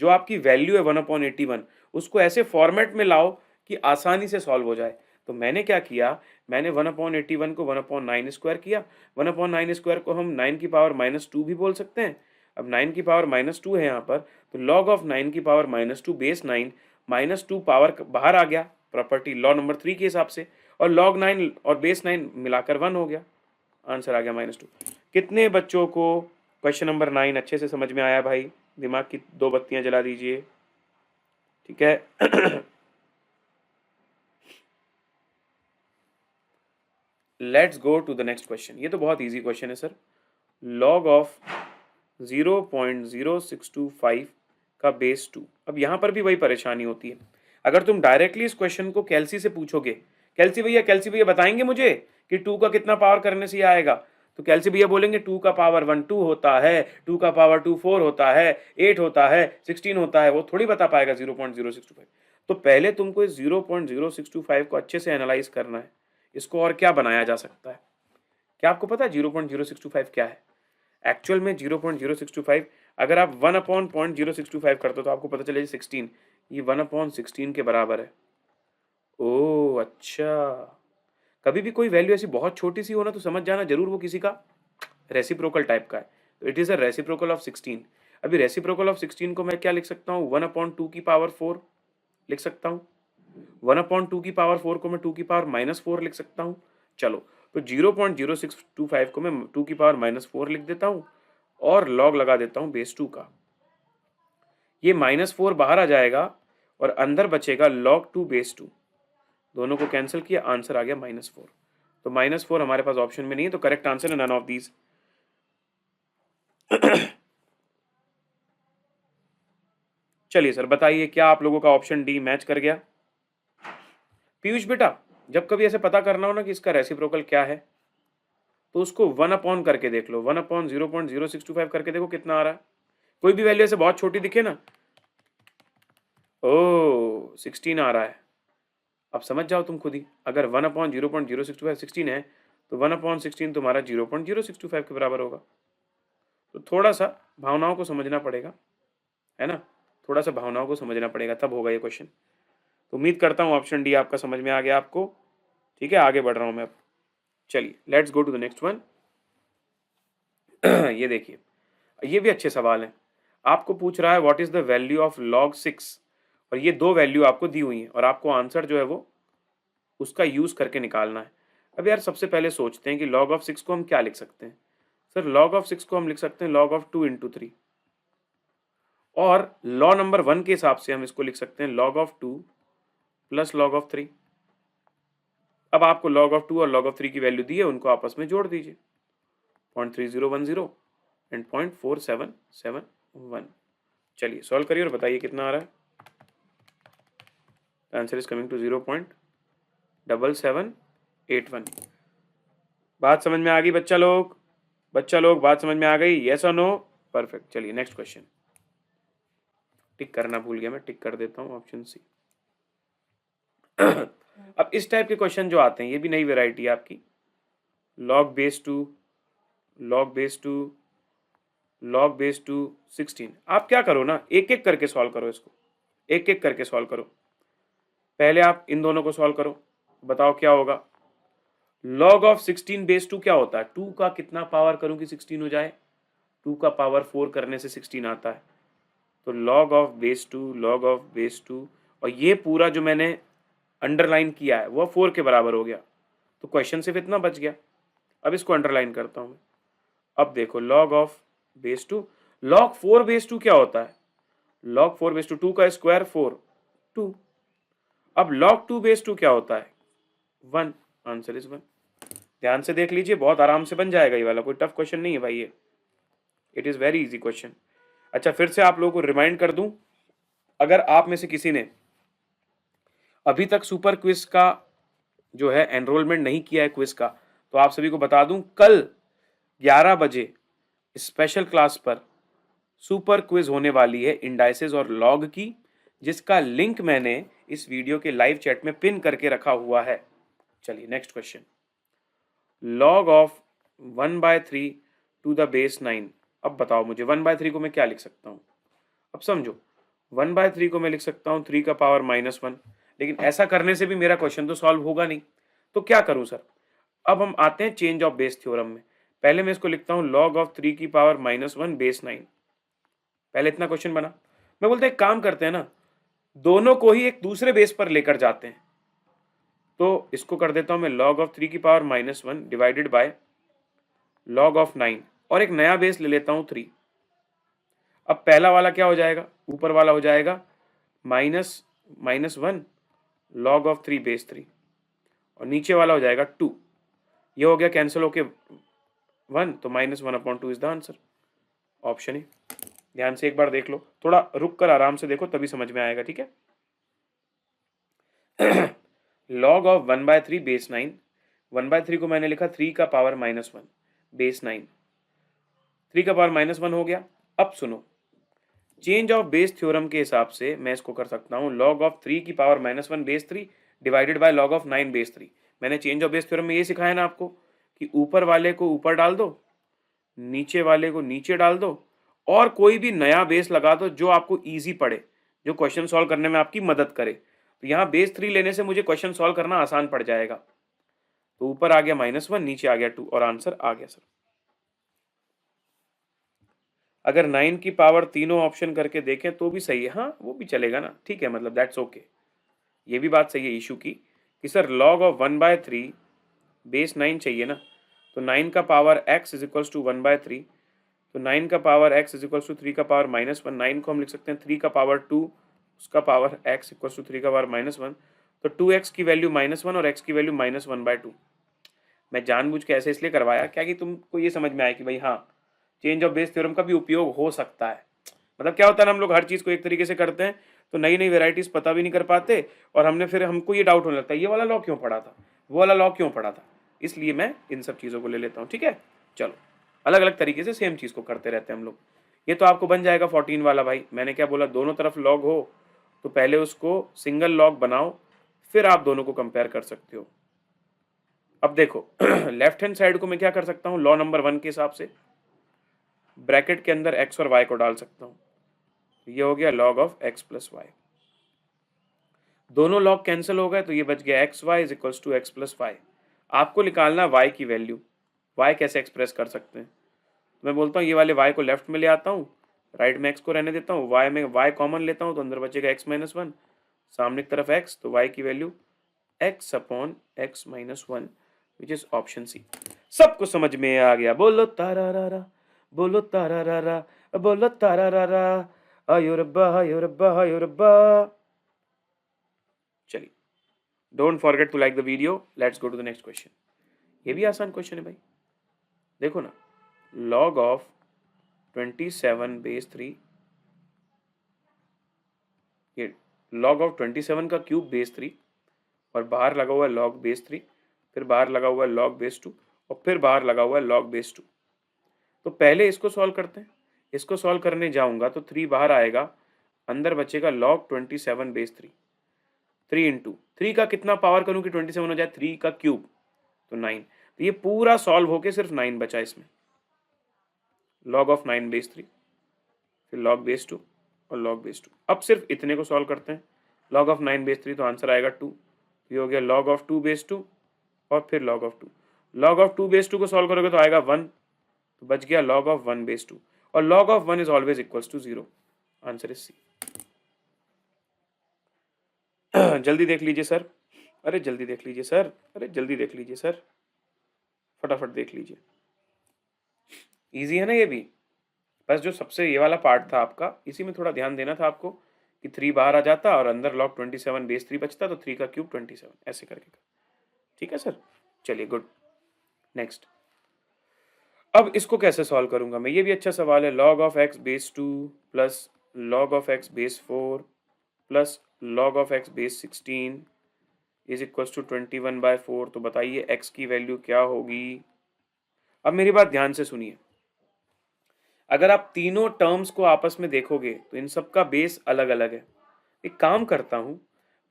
जो आपकी वैल्यू है 1/81 उसको ऐसे फॉर्मेट में लाओ कि आसानी से सॉल्व हो जाए। तो मैंने क्या किया, मैंने 1/81 को 1/9 स्क्वायर किया। 1/9 स्क्वायर को हम 9 की पावर -2 भी बोल सकते हैं। अब 9 की पावर -2 है यहाँ पर, तो log ऑफ 9 की पावर -2 बेस 9, -2 पावर बाहर आ गया प्रॉपर्टी लॉ नंबर 3 के हिसाब से, और log 9 और बेस 9 मिलाकर 1 हो गया, आंसर आ गया -2। कितने बच्चों को क्वेश्चन नंबर 9 अच्छे से समझ में आया भाई? दिमाग की 2 बत्तियां जला दीजिए, ठीक है। Let's go to the next question. ये तो बहुत इजी क्वेश्चन है सर। log ऑफ 0.0625 का बेस 2। अब यहाँ पर भी वही परेशानी होती है। अगर तुम डायरेक्टली इस क्वेश्चन को कैल्सी से पूछोगे, कैल्सी भैया बताएंगे मुझे कि 2 का कितना पावर करने से आएगा, तो कैल्सी भैया बोलेंगे 2 का पावर 1 2 होता है, 2 का पावर 2 4 होता है, 8 होता है, 16 होता है। वो थोड़ी बता पाएगा 0.0625। तो पहले तुमको इस 0.0625 को अच्छे से एनालाइज करना है, इसको और क्या बनाया जा सकता है। क्या आपको पता है 0.0625 क्या है? एक्चुअल में 0.0625 अगर आप 1/0.0625 करते हो तो आपको पता चले 16, ये 1/16 के बराबर है। ओह अच्छा, कभी भी कोई वैल्यू ऐसी बहुत छोटी सी हो ना तो समझ जाना जरूर वो किसी का रेसिप्रोकल टाइप का है। तो it is a reciprocal of 16। अभी रेसिप्रोकल ऑफ 16 को मैं क्या लिख सकता हूँ, 1/2 की पावर 4 लिख सकता हूँ। 1/2 की पावर 4 को मैं 2 की पावर -4 लिख सकता हूँ। चलो, तो 0.0625 को मैं 2 की पावर -4 लिख देता हूँ और लॉग लगा देता हूँ बेस 2 का। ये -4 बाहर आ जाएगा और अंदर बचेगा log 2 बेस 2। दोनों को कैंसिल किया, आंसर आ गया -4। तो -4 हमारे पास ऑप्शन में नहीं है, तो करेक्ट आंसर है नन ऑफ दीज। चलिए सर बताइए, क्या आप लोगों का ऑप्शन डी मैच कर गया? पीयूष बेटा, जब कभी ऐसे पता करना हो ना कि इसका रेसिप्रोकल क्या है, तो उसको 1 अपॉन करके देख लो, 1/0.0625 करके देखो कितना आ रहा है। कोई भी वैल्यू ऐसे बहुत छोटी दिखे ना, ओ 16 आ रहा है। अब समझ जाओ तुम खुद ही, अगर 1/0.0625 16 है तो 1/16 तुम्हारा 0.0625 के बराबर होगा। तो थोड़ा सा भावनाओं को समझना पड़ेगा, है ना, थोड़ा सा भावनाओं को समझना पड़ेगा, तब होगा ये क्वेश्चन। तो उम्मीद करता हूँ ऑप्शन डी आपका समझ में आ गया आपको। ठीक है, आगे बढ़ रहा हूँ मैं अब। चलिए let's go to the next one. ये देखिए, ये भी अच्छे सवाल हैं। आपको पूछ रहा है what is the value of log 6, और ये दो वैल्यू आपको दी हुई हैं और आपको आंसर जो है वो उसका यूज करके निकालना है। अब यार सबसे पहले सोचते हैं कि log ऑफ 6 को हम क्या लिख सकते हैं। सर log ऑफ 6 को हम लिख सकते हैं log ऑफ 2 इंटू 3, और लॉ नंबर 1 के हिसाब से हम इसको लिख सकते हैं log of 2 plus log of 3। अब आपको log ऑफ 2 और log ऑफ 3 की वैल्यू दी है, उनको आपस में जोड़ दीजिए, 0.3010 एंड 0.4771। चलिए सॉल्व करिए और बताइए कितना आ रहा है। Answer is coming to 0.7781। बात समझ में आ गई बच्चा लोग? बात समझ में आ गई? यस और नो? परफेक्ट। चलिए नेक्स्ट क्वेश्चन। टिक करना भूल गया मैं, टिक कर देता हूँ ऑप्शन सी। अब इस टाइप के क्वेश्चन जो आते हैं, ये भी नई वेराइटी है आपकी। log base 2, log base 2, log base 2 16। आप क्या करो ना, एक एक करके सॉल्व करो इसको, एक एक करके सॉल्व करो। पहले आप इन दोनों को सॉल्व करो, बताओ क्या होगा। log ऑफ 16 बेस 2 क्या होता है? 2 का कितना पावर करूं कि 16 हो जाए? 2 का पावर 4 करने से 16 आता है। तो log of base 2, log of base 2, और ये पूरा जो मैंने अंडरलाइन किया है वो 4 के बराबर हो गया। तो क्वेश्चन सिर्फ इतना बच गया। अब इसको अंडरलाइन करता हूं मैं। अब देखो log of base 2, log 4 base 2 क्या होता है? log 4 बेस 2, 2 का स्क्वायर 4, 2। अब log 2 बेस 2 क्या होता है? 1, आंसर इज 1। ध्यान से देख लीजिए, बहुत आराम से बन जाएगा ये वाला, कोई टफ क्वेश्चन नहीं है भाई ये, it is very easy question. अच्छा, फिर से आप लोगों को रिमाइंड कर दूं, अगर आप में से किसी ने अभी तक सुपर क्विज का जो है एनरोलमेंट नहीं किया है क्विज का, तो आप सभी को बता दूं, कल 11 बजे स्पेशल क्लास पर सुपर क्विज होने वाली है इंडाइसेस और लॉग की, जिसका लिंक मैंने इस वीडियो के लाइव चैट में पिन करके रखा हुआ है। चलिए next question, log of 1/3 to the base 9। अब बताओ मुझे 1/3 को मैं क्या लिख सकता हूँ। अब समझो, 1/3 को मैं लिख सकता हूँ 3 का पावर -1, लेकिन ऐसा करने से भी मेरा क्वेश्चन तो सॉल्व होगा नहीं, तो क्या करूं सर। अब हम आते हैं चेंज ऑफ बेस थ्योरम में। पहले मैं इसको लिखता हूं लॉग ऑफ 3 की पावर -1 बेस 9। पहले इतना क्वेश्चन बना, मैं बोलता एक काम करते हैं ना, दोनों को ही एक दूसरे बेस पर लेकर जाते हैं। तो इसको कर देता हूं मैं लॉग ऑफ 3 की power -1 divided by log of 9, और एक नया बेस ले लेता हूं 3। अब पहला वाला क्या हो जाएगा, ऊपर वाला हो जाएगा -1 लॉग ऑफ 3 बेस 3, और नीचे वाला हो जाएगा 2। ये हो गया कैंसिल होके 1, तो -1/2 is the answer, option A. ध्यान से एक बार देख लो, थोड़ा रुक कर आराम से देखो तभी समझ में आएगा, ठीक है। लॉग ऑफ 1/3 बेस 9, 1/3 को मैंने लिखा 3 का पावर -1 बेस 9, 3 का पावर -1 हो गया। अब सुनो, चेंज ऑफ बेस थ्योरम के हिसाब से मैं इसको कर सकता हूं लॉग ऑफ 3 की power -1 base 3 divided by log of 9 base 3। मैंने चेंज ऑफ बेस थ्योरम में ये सिखाया ना आपको कि ऊपर वाले को ऊपर डाल दो, नीचे वाले को नीचे डाल दो, और कोई भी नया बेस लगा दो जो आपको इजी पड़े, जो क्वेश्चन सॉल्व करने में आपकी मदद करे। तो यहाँ बेस 3 लेने से मुझे क्वेश्चन सॉल्व करना आसान पड़ जाएगा। तो ऊपर आ गया -1, नीचे आ गया 2, और आंसर आ गया सर। अगर 9 की पावर तीनों ऑप्शन करके देखें तो भी सही है, हाँ वो भी चलेगा ना, ठीक है, मतलब दैट्स ओके। ये भी बात सही है इशू की कि सर log ऑफ 1/3 बेस 9 चाहिए ना, तो 9 का power x is equals to 1/3, तो 9 का power x is equals to 3 का पावर -1, 9 को हम लिख सकते हैं 3 का पावर 2, उसका पावर x इक्वल्स टू 3 का पावर -1, तो 2x की वैल्यू -1 और x की वैल्यू -1/2। मैं जानबूझ के ऐसे इसलिए करवाया क्या कि तुमको ये समझ में आए कि भाई हाँ, चेंज ऑफ बेस थ्योरम का भी उपयोग हो सकता है। मतलब क्या होता है ना, हम लोग हर चीज़ को एक तरीके से करते हैं तो नई नई वेराइटीज़ पता भी नहीं कर पाते, और फिर हमको ये डाउट होने लगता है ये वाला लॉ क्यों पढ़ा था, वो वाला लॉ क्यों पढ़ा था। इसलिए मैं इन सब चीज़ों को ले लेता हूँ, ठीक है। चलो, अलग अलग तरीके से सेम चीज़ को करते रहते हैं हम लोग। ये तो आपको बन जाएगा 14 वाला भाई। मैंने क्या बोला, दोनों तरफ लॉग हो तो पहले उसको सिंगल लॉग बनाओ, फिर आप दोनों को कंपेयर कर सकते हो। अब देखो लेफ्ट हैंड साइड को मैं क्या कर सकता हूँ, लॉ नंबर 1 के हिसाब से ब्रैकेट के अंदर x और y को डाल सकता हूँ। ये हो गया log of x plus y, दोनों लॉग कैंसिल हो गए तो ये बच गया x y is equals to x plus y. आपको निकालना y की वैल्यू, y कैसे एक्सप्रेस कर सकते हैं। तो मैं बोलता हूँ ये वाले y को लेफ्ट में ले आता हूँ, राइट में x को रहने देता हूँ, y में y कॉमन लेता हूँ तो अंदर बचेगा x-1, सामने की तरफ x, तो y की value x upon x-1 which is option C. सबको समझ में आ गया, बोलो तारा रा रा, बोलो तारा रा रा, बोलो तारा रा रा, आयो रब्बा आयो रब्बा आयो रब्बा। चलिए, don't forget to like the video, let's go to the next question. ये भी आसान क्वेश्चन है भाई, देखो ना, log ऑफ 27 बेस 3, ये log ऑफ 27 का क्यूब बेस 3, और बाहर लगा हुआ है log बेस 3, फिर बाहर लगा हुआ है log बेस 2, और फिर बाहर लगा हुआ है log बेस 2। तो पहले इसको सॉल्व करते हैं, इसको सॉल्व करने जाऊंगा तो 3 बाहर आएगा, अंदर बचेगा log 27 बेस 3, 3 इंटू 3 का कितना पावर करूं कि 27 हो जाए, 3 का क्यूब तो 9। तो ये पूरा सॉल्व होके सिर्फ 9 बचा इसमें, log ऑफ 9 बेस 3, फिर log बेस 2 और log बेस 2। अब सिर्फ इतने को सॉल्व करते हैं, log ऑफ 9 बेस 3 तो आंसर आएगा 2, ये हो गया log ऑफ 2 बेस 2, और फिर log of 2, log of 2 base 2 को सॉल्व करोगे तो आएगा 1, तो बच गया log ऑफ 1 बेस 2, और log of 1 is always equals to 0, answer is C. जल्दी देख लीजिए सर, अरे जल्दी देख लीजिए सर, अरे जल्दी देख लीजिए सर, फटाफट देख लीजिए, इजी है ना ये भी। बस जो सबसे ये वाला पार्ट था आपका, इसी में थोड़ा ध्यान देना था आपको कि 3 बाहर आ जाता और अंदर log 27 बेस 3 बचता, तो 3 का क्यूब 27 ऐसे करके। ठीक है सर, चलिए गुड। नेक्स्ट, अब इसको कैसे सॉल्व करूंगा मैं, ये भी अच्छा सवाल है। log of x base 2 plus log of x base 4 plus log of x base 16 is equals to 21/4। तो बताइए x की वैल्यू क्या होगी। अब मेरी बात ध्यान से सुनिए, अगर आप तीनों टर्म्स को आपस में देखोगे तो इन सब का बेस अलग अलग है। एक काम करता हूं,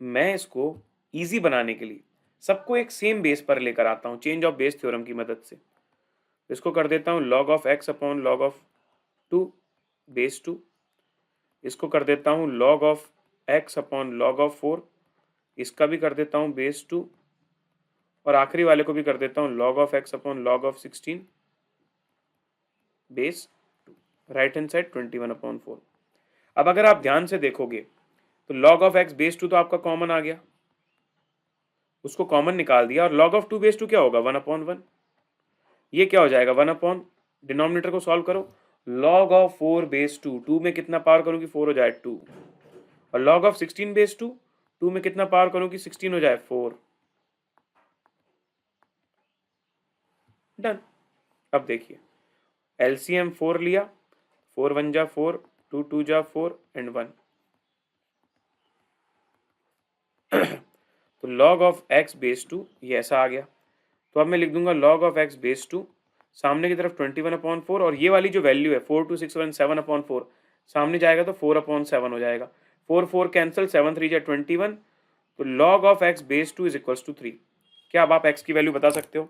मैं इसको इजी बनाने के लिए सबको एक सेम बेस पर लेकर आता हूं चेंज ऑफ बेस थ्योरम की मदद से। इसको कर देता हूं log of x upon log of 2 base 2। इसको कर देता हूं log of x upon log of 4, इसका भी कर देता हूं बेस 2। और आखिरी वाले को भी कर देता हूं log of x upon log of 16 base 2। Right hand side 21/4। अब अगर आप ध्यान से देखोगे तो log ऑफ x बेस 2 तो आपका कॉमन आ गया, उसको कॉमन निकाल दिया, और log ऑफ 2 बेस 2 क्या होगा 1/1। ये क्या हो जाएगा 1 डिनोमिनेटर को सॉल्व करो, log ऑफ 4 बेस 2, 2 में कितना पावर करूं कि 4 हो जाए 2, और log ऑफ 16 बेस 2, 2 में कितना पावर करूं कि 16 हो जाए 4। डन। अब देखिए एलसीएम 4 लिया, 4 1 जा 4, 2 2 जा 4 एंड 1। तो log ऑफ x बेस 2 ये ऐसा आ गया। तो अब मैं लिख दूंगा log ऑफ x बेस 2, सामने की तरफ 21/4, और ये वाली जो वैल्यू है 4 2 6 1 7/4 सामने जाएगा तो 4/7 हो जाएगा। 4 4 कैंसिल, 7 3 जा 21। तो log of x base 2 is equals to 3। क्या अब आप x की वैल्यू बता सकते हो?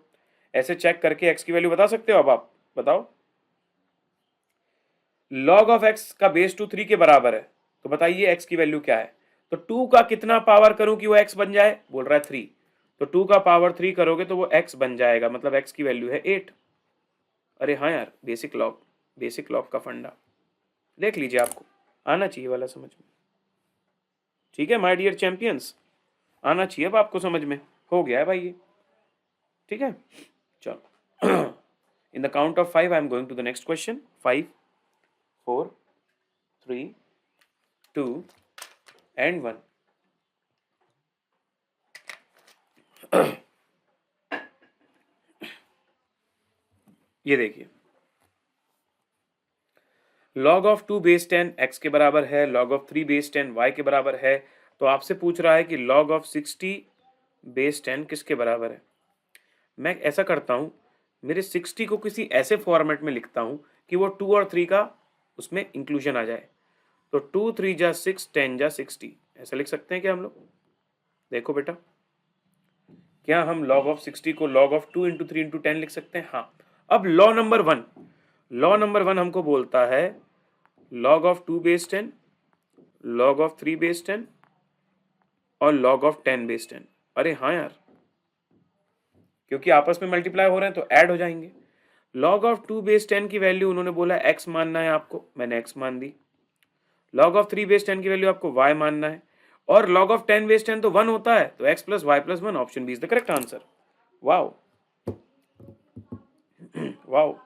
ऐसे चेक करके x की वैल्यू बता सकते हो? अब आप बताओ, log ऑफ x का बेस 2 3 के बराबर है, तो बताइए x की वैल्यू क्या है। तो 2 का कितना पावर करूं कि वो x बन जाए, बोल रहा है 3। तो 2 का पावर 3 करोगे तो वो x बन जाएगा, मतलब x की वैल्यू है 8। अरे हाँ यार, बेसिक लॉग का फंडा देख लीजिए, आपको आना चाहिए वाला समझ में। ठीक है माय डियर चैंपियंस, आना चाहिए अब आपको समझ में। हो गया है भाई ये, ठीक है। चलो in the count of 5 I am going to the next question. 5 4 3 2 and 1। ये देखिए log ऑफ 2 बेस 10 x के बराबर है, log ऑफ 3 बेस 10 y के बराबर है। तो आपसे पूछ रहा है कि log ऑफ 60 बेस 10 किसके बराबर है। मैं ऐसा करता हूं, मेरे 60 को किसी ऐसे फॉर्मेट में लिखता हूं कि वो 2 और 3 का उसमें इंक्लूजन आ जाए। तो 2 3 जा 6 10 जा 60, ऐसा लिख सकते हैं क्या हम लोग? देखो बेटा, क्या हम log ऑफ 60 को log ऑफ 2 इंटू 3 इंटू 10 लिख सकते हैं? हाँ। अब लॉ नंबर 1 हमको बोलता है log of 2 base 10, log of 3 base 10 और log ऑफ 10 बेस 10। अरे हाँ यार, क्योंकि आपस में मल्टीप्लाई हो रहे हैं तो ऐड हो जाएंगे। log ऑफ 2 बेस 10 की वैल्यू उन्होंने बोला x मानना है आपको, मैंने x मान दी। log ऑफ 3 बेस 10 की वैल्यू आपको y मानना है, और log ऑफ 10 बेस 10 तो 1 होता है, तो x plus y plus 1, option B is the correct answer. Wow wow.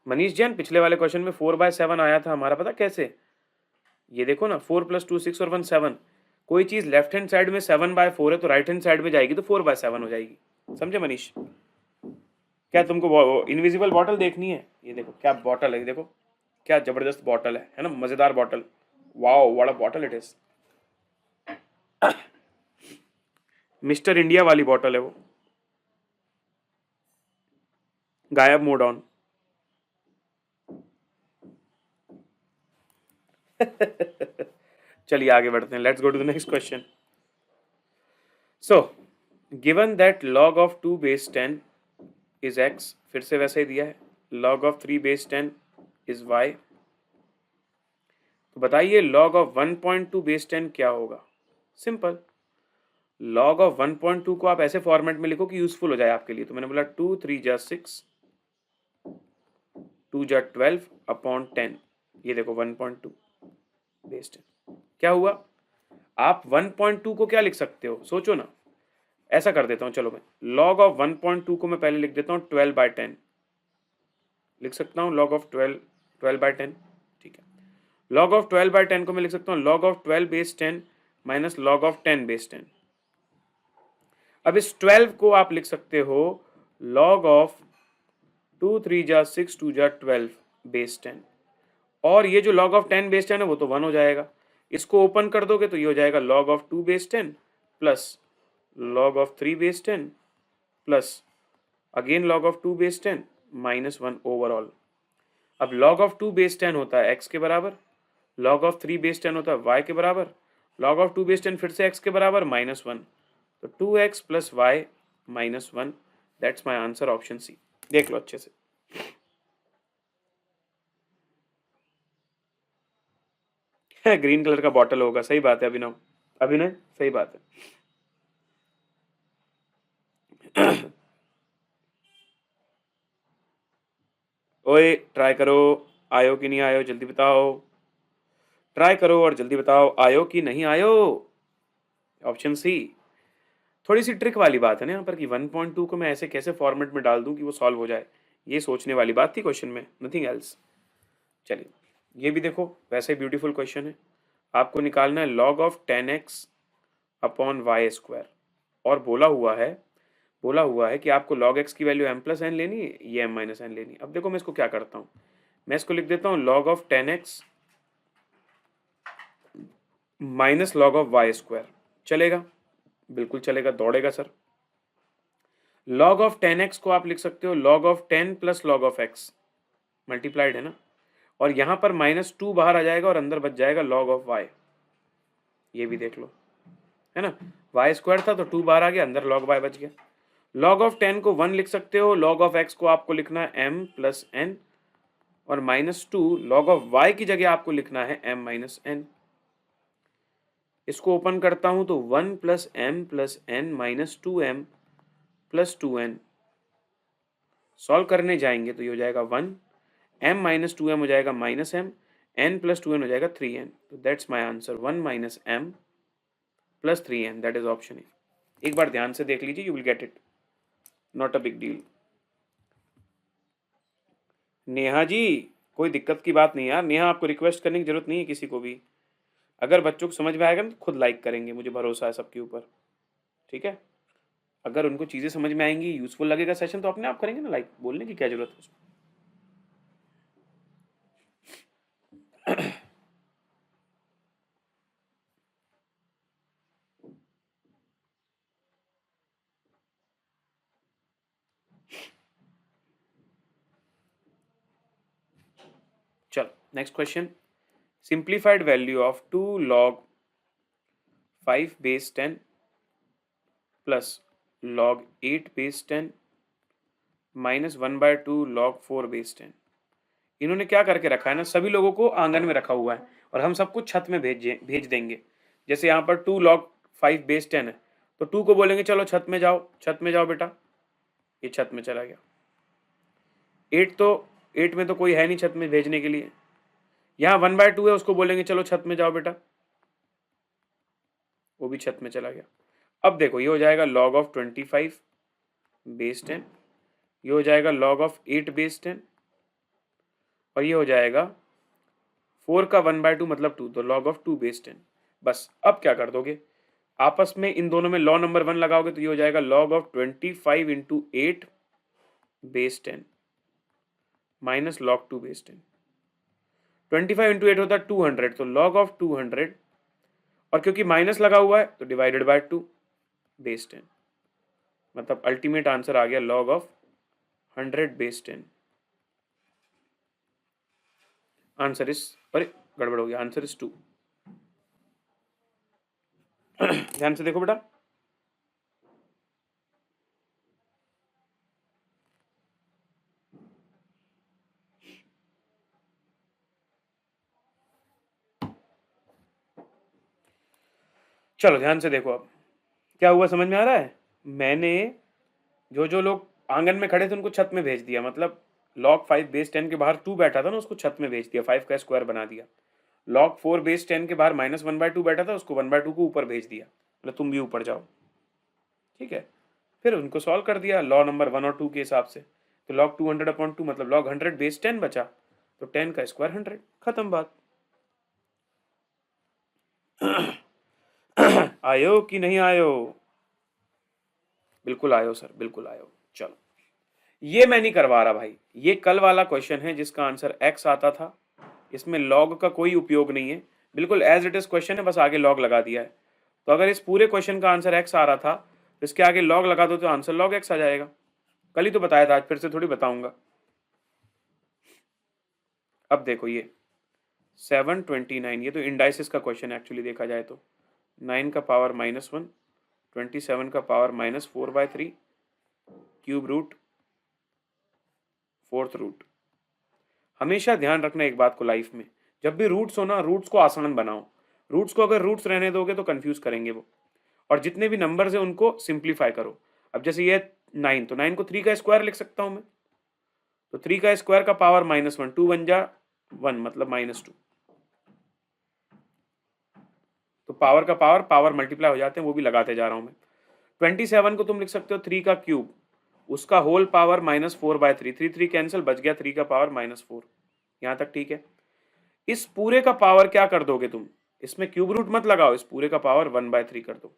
Manish Jain, पिछले वाले क्वेश्चन में 4/7 आया था हमारा, पता कैसे? ये देखो ना, 4 + 2 6 और 1 7। कोई चीज लेफ्ट हैंड साइड में 7/4 है तो राइट हैंड साइड में जाएगी तो 4/7 हो जाएगी। समझे मनीष? क्या तुमको इनविजिबल बॉटल देखनी है? ये देखो क्या बॉटल है, देखो क्या जबरदस्त बॉटल है ना, मजेदार bottle. Wow what a bottle it is. Mister India वाली बॉटल है वो। गायब मोड ऑन। चलिए आगे बढ़ते हैं, let's go to the next question. So given that log of 2 base 10 is x, फिर से वैसे ही दिया है, log of 3 base 10 is y। तो बताइए log ऑफ 1.2 बेस 10 क्या होगा? सिंपल, log ऑफ 1.2 को आप ऐसे फॉर्मेट में लिखो कि यूजफुल हो जाए आपके लिए। तो मैंने बोला 2 3 जा 6, 2 जा 12 अपॉन 10। ये देखो 1.2 बेस 10 क्या हुआ। आप 1.2 को क्या लिख सकते हो, सोचो ना। ऐसा कर देता हूं, चलो मैं log ऑफ 1.2 को मैं पहले लिख देता हूं 12/10 लिख सकता हूं, log ऑफ 12/10। ठीक है, log ऑफ 12/10 को मैं लिख सकता हूं log of 12 base 10 minus log of 10 base 10। अब इस 12 को आप लिख सकते हो log ऑफ 2 3 जा 6, 2 जा 12 बेस 10। और ये जो log ऑफ 10 बेस 10 है वो तो 1 हो जाएगा। इसको ओपन कर दोगे तो ये हो जाएगा log of 2 base 10 plus log of 3 base 10 plus again log of 2 base 10 minus 1 overall. अब log ऑफ 2 बेस 10 होता है x के बराबर, log ऑफ 3 बेस 10 होता है y के बराबर, log ऑफ 2 बेस 10 फिर से x के बराबर माइनस 1, तो 2x plus y minus 1। That's my answer option C. देख लो अच्छे से। ग्रीन कलर का बॉटल होगा, सही बात है अभिनव। अभिनय सही बात है। ओए ट्राई करो, आयो कि नहीं आयो जल्दी बताओ। ट्राई करो और जल्दी बताओ आयो कि नहीं आयो। Option C. थोड़ी सी ट्रिक वाली बात है ना यहाँ पर कि 1.2 को मैं ऐसे कैसे फॉर्मेट में डाल दूं कि वो सॉल्व हो जाए, ये सोचने वाली बात थी क्वेश्चन में, नथिंग एल्स। चलिए ये भी देखो, वैसे ही ब्यूटीफुल क्वेश्चन है। आपको निकालना है log of 10x upon y square, और बोला हुआ है कि आपको log x की वैल्यू m प्लस एन लेनी है, ये m माइनस एन लेनी है। अब देखो मैं इसको क्या करता हूँ, मैं इसको लिख देता हूँ log of 10x minus log of y square. चलेगा, बिल्कुल चलेगा, दौड़ेगा सर। log ऑफ 10x को आप लिख सकते हो log of 10 plus log of x, multiplied है ना, और यहां पर -2 बाहर आ जाएगा और अंदर बच जाएगा log ऑफ y। ये भी देख लो, है ना, वाई स्क्वायर था तो 2 बाहर आ गया, अंदर log y बच गया। log ऑफ 10 को 1 लिख सकते हो, log ऑफ x को आपको लिखना है m प्लस एन, और -2 log ऑफ y की जगह आपको लिखना है m माइनस एन। इसको ओपन करता हूं तो 1 plus m plus n minus 2m plus 2n। Solve करने जाएंगे तो ये हो जाएगा 1, m माइनस 2m हो जाएगा minus m, n plus 2n हो जाएगा 3n। तो that's my answer 1 minus m plus 3n, that is option A. एक बार ध्यान से देख लीजिए, you will get it, not a big deal. Neha ji कोई दिक्कत की बात नहीं यार, नेहा आपको रिक्वेस्ट करने की जरूरत नहीं है किसी को भी। अगर बच्चों को समझ में आएगा ना तो खुद लाइक करेंगे, मुझे भरोसा है सबके ऊपर, ठीक है। अगर उनको चीज़ें समझ में आएंगी, यूजफुल लगेगा सेशन, तो अपने आप करेंगे ना लाइक, बोलने की क्या जरूरत है उसमें। चलो next question. Simplified value of 2 log 5 base 10 plus log 8 base 10 minus 1/2 log 4 base 10। इन्होंने क्या करके रखा है ना, सभी लोगों को आंगन में रखा हुआ है और हम सबको छत में भेज देंगे। जैसे यहाँ पर 2 log 5 बेस 10 है, तो 2 को बोलेंगे चलो छत में जाओ, छत में जाओ बेटा, ये छत में चला गया। 8 में तो कोई है नहीं छत में भेजने के लिए। यहाँ 1/2 है, उसको बोलेंगे चलो छत में जाओ बेटा, वो भी छत में चला गया। अब देखो ये हो जाएगा log ऑफ 25 बेस 10, ये हो जाएगा log ऑफ 8 बेस 10, और ये हो जाएगा 4 का 1/2 मतलब 2, तो log ऑफ 2 बेस 10। बस अब क्या कर दोगे, आपस में इन दोनों में लॉ नंबर 1 लगाओगे तो ये हो जाएगा log of 25 into 8 base 10 minus log 2 base 10। 25 into 8 होता है 200, तो log ऑफ 200, और क्योंकि माइनस लगा हुआ है तो डिवाइडेड बाय 2 बेस 10। मतलब अल्टीमेट आंसर आ गया log of 100 base 10। Answer is, अरे गड़बड़ हो गया, आंसर इज 2। ध्यान से देखो बेटा, चलो ध्यान से देखो। अब क्या हुआ समझ में आ रहा है, मैंने जो जो लोग आंगन में खड़े थे उनको छत में भेज दिया, मतलब log 5 बेस 10 के बाहर 2 बैठा था ना, उसको छत में भेज दिया, 5 का स्क्वायर बना दिया। log 4 बेस 10 के बाहर माइनस 1/2 बैठा था, उसको 1/2 को ऊपर भेज दिया, मतलब तुम भी ऊपर जाओ, ठीक है। फिर उनको सॉल्व कर दिया लॉ नंबर 1 और 2 के हिसाब से, तो log 200/2 मतलब log 100 बेस 10 बचा, तो 10 का स्क्वायर 100, खत्म बात। आयो कि नहीं आयो, बिल्कुल आयो सर, बिल्कुल आयो। चलो ये मैं नहीं करवा रहा भाई, ये कल वाला क्वेश्चन है जिसका आंसर x आता था, इसमें लॉग का कोई उपयोग नहीं है, बिल्कुल एज इट इज क्वेश्चन है, बस आगे लॉग लगा दिया है। तो अगर इस पूरे क्वेश्चन का आंसर x आ रहा था तो इसके आगे लॉग लगा दो तो आंसर लॉग x आ जाएगा। कल ही तो बताया था, आज फिर से थोड़ी बताऊंगा। अब देखो ये 729, ये तो इंडाइसिस का क्वेश्चन है एक्चुअली देखा जाए तो। 9 का पावर -1, 27 का power -4/3, cube root, fourth root. हमेशा ध्यान रखना एक बात को लाइफ में, जब भी रूट्स हो ना, रूट्स को आसान बनाओ। रूट्स को अगर रूट्स रहने दोगे तो कंफ्यूज करेंगे वो। और जितने भी नंबर्स है उनको सिंप्लीफाई करो। अब जैसे ये 9, तो 9 को 3 का स्क्वायर लिख सकता हूं मैं, तो 3 का स्क्वायर का पावर -1, 2 बन जा 1 मतलब -2। तो पावर का पावर मल्टीप्लाई हो जाते हैं, वो भी लगाते जा रहा हूं मैं। 27 को तुम लिख सकते हो 3 का क्यूब, उसका होल पावर -4/3, 3 3 कैंसिल, बच गया 3 का पावर -4। यहां तक ठीक है। इस पूरे का पावर क्या कर दोगे तुम, इसमें क्यूब रूट मत लगाओ, इस पूरे का पावर 1/3 कर दो।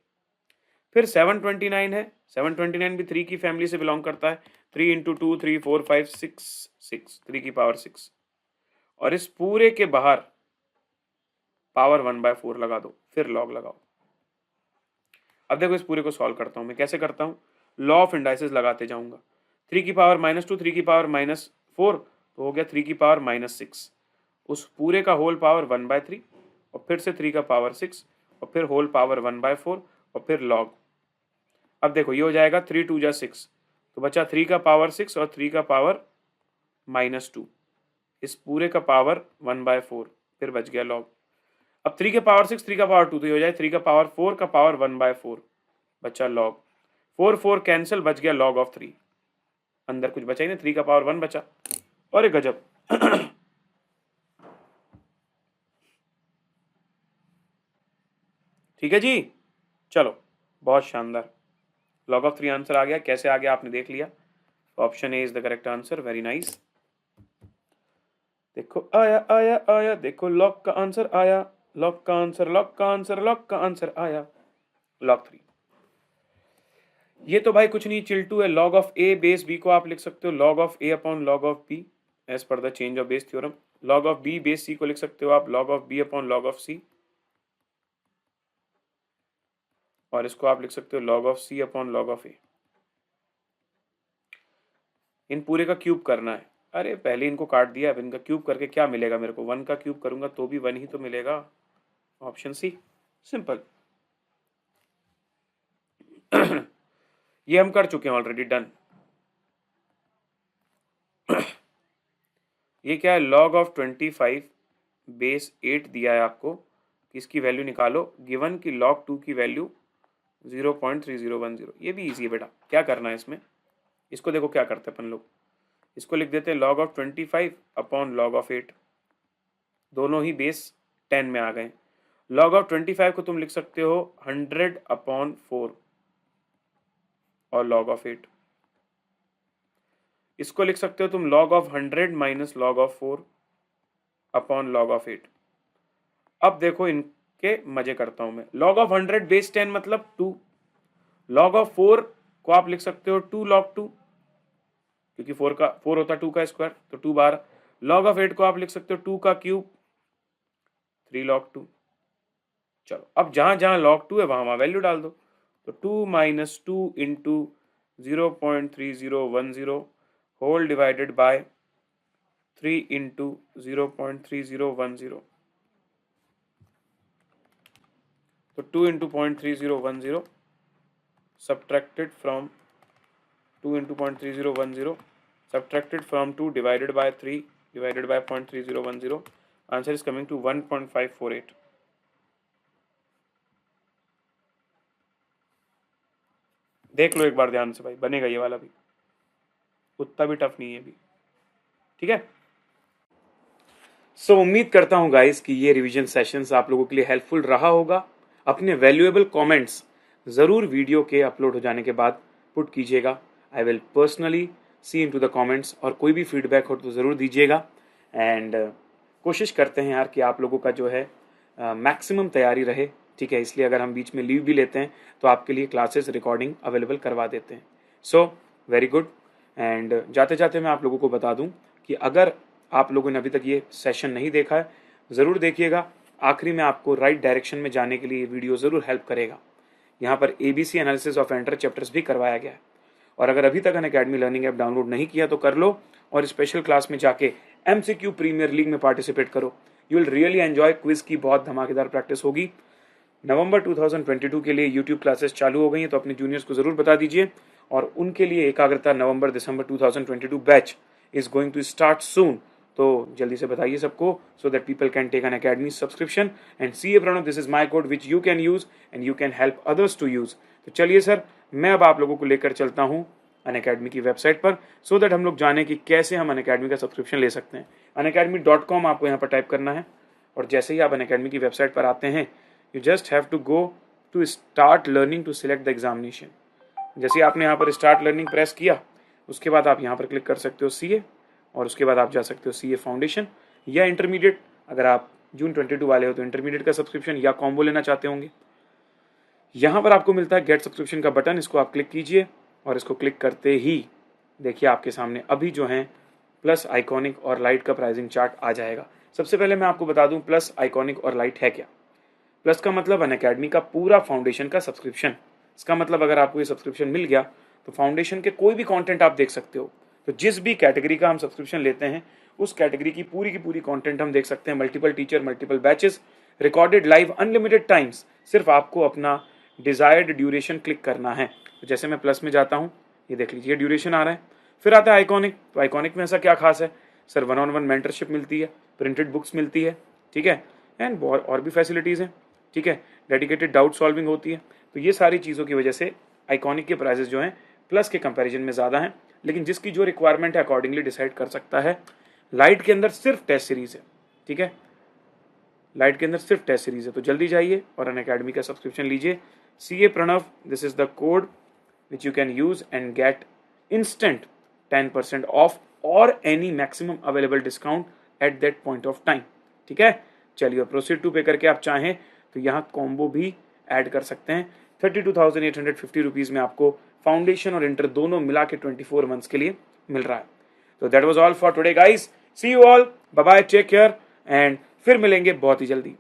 फिर 729 है, 729 भी 3 की फैमिली से बिलोंग करता है। 3 इंटू 2, 3 4 5 6, 6, 3 की पावर 6। और इस पूरे के बाहर पावर 1/4 लगा दो, फिर लॉग लगाओ। अब देखो इस पूरे को सॉल्व करता हूं मैं, कैसे करता हूं, लॉ ऑफ इंडाइसिस लगाते जाऊंगा। 3 की पावर -2, 3 की पावर -4, तो हो गया 3 की पावर -6। उस पूरे का होल पावर 1/3, और फिर से 3 का पावर 6, और फिर होल पावर 1/4, और फिर लॉग। अब देखो ये हो जाएगा 3 2 जा 6, तो बचा 3 का पावर 6 और 3 का पावर -2, इस पूरे का पावर 1/4, फिर बच गया लॉग। अब 3 के पावर 6, 3 का पावर 2, तो ये हो जाए 3 का पावर 4 का पावर 1/4, बचा लॉग। 4 4 कैंसिल, बच गया लॉग ऑफ 3। अंदर कुछ बचा ही नहीं, 3 का पावर 1 बचा। और गजब। ठीक है जी, चलो बहुत शानदार, लॉग ऑफ 3 आंसर आ गया। कैसे आ गया आपने देख लिया, option A is the correct answer, very nice. देखो आया आया आया, देखो लॉग का आंसर आया, लॉग का आंसर, लॉग का आंसर, लॉग का आंसर आया, लॉग 3। ये तो भाई कुछ नहीं, चिल्टू है। Log of A base B को आप लिख सकते हो log of A upon log of B, as per the change of base theorem. Log of B base C को लिख सकते हो आप log of B upon log of C, और इसको आप लिख सकते हो log of C upon log of ए। इन पूरे का क्यूब करना है। अरे पहले इनको काट दिया, अब इनका क्यूब करके क्या मिलेगा मेरे को, 1 का क्यूब करूंगा तो भी 1 ही तो मिलेगा, ऑप्शन सी, सिंपल। ये हम कर चुके हैं ऑलरेडी, डन। ये क्या है, लॉग ऑफ 25 बेस 8 दिया है आपको, इसकी वैल्यू निकालो, गिवन की लॉग 2 की वैल्यू 0.3010। ये भी इजी है बेटा, क्या करना है इसमें, इसको देखो क्या करते हैं अपन लोग, इसको लिख देते हैं log of 25 upon log of 8, दोनों ही बेस 10 में आ गए। लॉग ऑफ 25 को तुम लिख सकते हो 100 अपॉन 4 और लॉग ऑफ 8, इसको लिख सकते हो तुम log of 100 minus log of 4 upon log of 8। अब देखो इनके मजे करता हूं मैं, लॉग ऑफ 100 बेस 10 मतलब 2, लॉग ऑफ 4 को आप लिख सकते हो 2 log 2, क्योंकि 4 होता 2 का स्क्वायर, तो 2 बार। लॉग ऑफ 8 को आप लिख सकते हो 2 का क्यूब, 3 log 2। चलो अब जहां जहां log 2 है वहां वहां वैल्यू डाल दो, तो 2 minus 2 into 0.3010 whole divided by 3 into 0.3010, तो 2 into 0.3010 subtracted from 2 into 0.3010 subtracted from 2 divided by 3 divided by 0.3010, answer is coming to 1.548। देख लो एक बार ध्यान से भाई, बनेगा ये वाला भी, उतना भी टफ नहीं है भी, ठीक है। सो उम्मीद करता हूं गाइस कि ये रिवीजन सेशंस आप लोगों के लिए हेल्पफुल रहा होगा। अपने वैल्यूएबल कमेंट्स जरूर वीडियो के अपलोड हो जाने के बाद पुट कीजिएगा, I will personally see into the comments, और कोई भी फीडबैक हो तो ज़रूर दीजिएगा। एंड कोशिश करते हैं यार कि आप लोगों का जो है मैक्सिमम तैयारी रहे, ठीक है। इसलिए अगर हम बीच में लीव भी लेते हैं तो आपके लिए क्लासेस रिकॉर्डिंग अवेलेबल करवा देते हैं। सो वेरी गुड, एंड जाते जाते मैं आप लोगों को बता दूं कि अगर आप लोगों ने अभी तक ये सेशन नहीं देखा है, ज़रूर देखिएगा। आखिरी में आपको राइट डायरेक्शन में जाने के लिए ये वीडियो ज़रूर हेल्प करेगा। यहाँ पर ABC analysis of enter chapters भी करवाया गया है। और अगर अभी तक अनअकैडमी लर्निंग ऐप डाउनलोड नहीं किया तो कर लो, और स्पेशल क्लास में जाके MCQ प्रीमियर लीग में पार्टिसिपेट करो। You will really enjoy. Quiz की बहुत धमाकेदार प्रैक्टिस होगी। नवंबर 2022 के लिए यूट्यूब क्लासेस चालू हो गई हैं, तो अपने जूनियर्स को ज़रूर बता दीजिए। और उनके लिए एकाग्रता November December 2022 batch is going to start soon. तो जल्दी से बताइए सबको, so that people can take Unacademy subscription and CA Pranav, this is my code which you can use and you can help others to use. तो चलिए sir, मैं अब आप लोगों को लेकर चलता हूँ अनअकैडमी की वेबसाइट पर, सो दैट हम लोग जाने कि कैसे हम अनअकैडमी का सब्सक्रिप्शन ले सकते हैं। unacademy.com आपको यहाँ पर टाइप करना है, और जैसे ही आप अनअकैडमी की वेबसाइट पर आते हैं, you just have to go to start learning to select the examination. जैसे आपने यहाँ पर स्टार्ट लर्निंग प्रेस किया, उसके बाद आप यहाँ पर क्लिक कर सकते हो CA, और उसके बाद आप जा सकते हो CA फाउंडेशन या इंटरमीडिएट। अगर आप जून 22 वाले हो तो इंटरमीडिएट का सब्सक्रिप्शन या कॉम्बो लेना चाहते होंगे। यहाँ पर आपको मिलता है गेट सब्सक्रिप्शन का बटन, इसको आप क्लिक कीजिए, और इसको क्लिक करते ही देखिए आपके सामने अभी जो है प्लस, आइकॉनिक और लाइट का प्राइसिंग चार्ट आ जाएगा। सबसे पहले मैं आपको बता दूं प्लस, आइकॉनिक और लाइट है क्या। प्लस का मतलब अनअकैडमी का पूरा फाउंडेशन का सब्सक्रिप्शन। इसका मतलब अगर आपको ये सब्सक्रिप्शन मिल गया तो फाउंडेशन के कोई भी कंटेंट आप देख सकते हो। तो जिस भी कैटेगरी का हम सब्सक्रिप्शन लेते हैं, उस कैटेगरी की पूरी कंटेंट हम देख सकते हैं। Multiple teacher, multiple batches, recorded live, unlimited times. सिर्फ आपको अपना डिजायर्ड ड्यूरेशन क्लिक करना है। तो जैसे मैं प्लस में जाता हूँ, ये देख लीजिए ड्यूरेशन आ रहा है। फिर आता है आइकॉनिक। तो आइकॉनिक में ऐसा क्या खास है सर? 1-on-1 मेंटरशिप मिलती है, प्रिंटेड बुक्स मिलती है, ठीक है, एंड और भी फैसिलिटीज़ हैं, ठीक है, डेडिकेटेड डाउट सॉल्विंग होती है। तो ये सारी चीज़ों की वजह से आइकॉनिक के प्राइजेस जो हैं प्लस के कंपैरिजन में ज़्यादा हैं, लेकिन जिसकी जो रिक्वायरमेंट है अकॉर्डिंगली डिसाइड कर सकता है। लाइट के अंदर सिर्फ टेस्ट सीरीज है, ठीक है, लाइट के अंदर सिर्फ टेस्ट सीरीज है। तो जल्दी जाइए और अनअकैडमी का सब्सक्रिप्शन लीजिए। CA Pranav, this is the code which you can use and get instant 10% off और any maximum available discount at that point of time, ठीक है। चलिए, प्रोसीड टू पे करके आप चाहें तो यहाँ कॉम्बो भी ऐड कर सकते हैं। 32,850 रुपीज़ में आपको फाउंडेशन और इंटर दोनों मिला के 24 मंथ्स के लिए मिल रहा है। तो that was all for today guys. See you all, bye bye, take care, and फिर मिलेंगे बहुत ही जल्दी।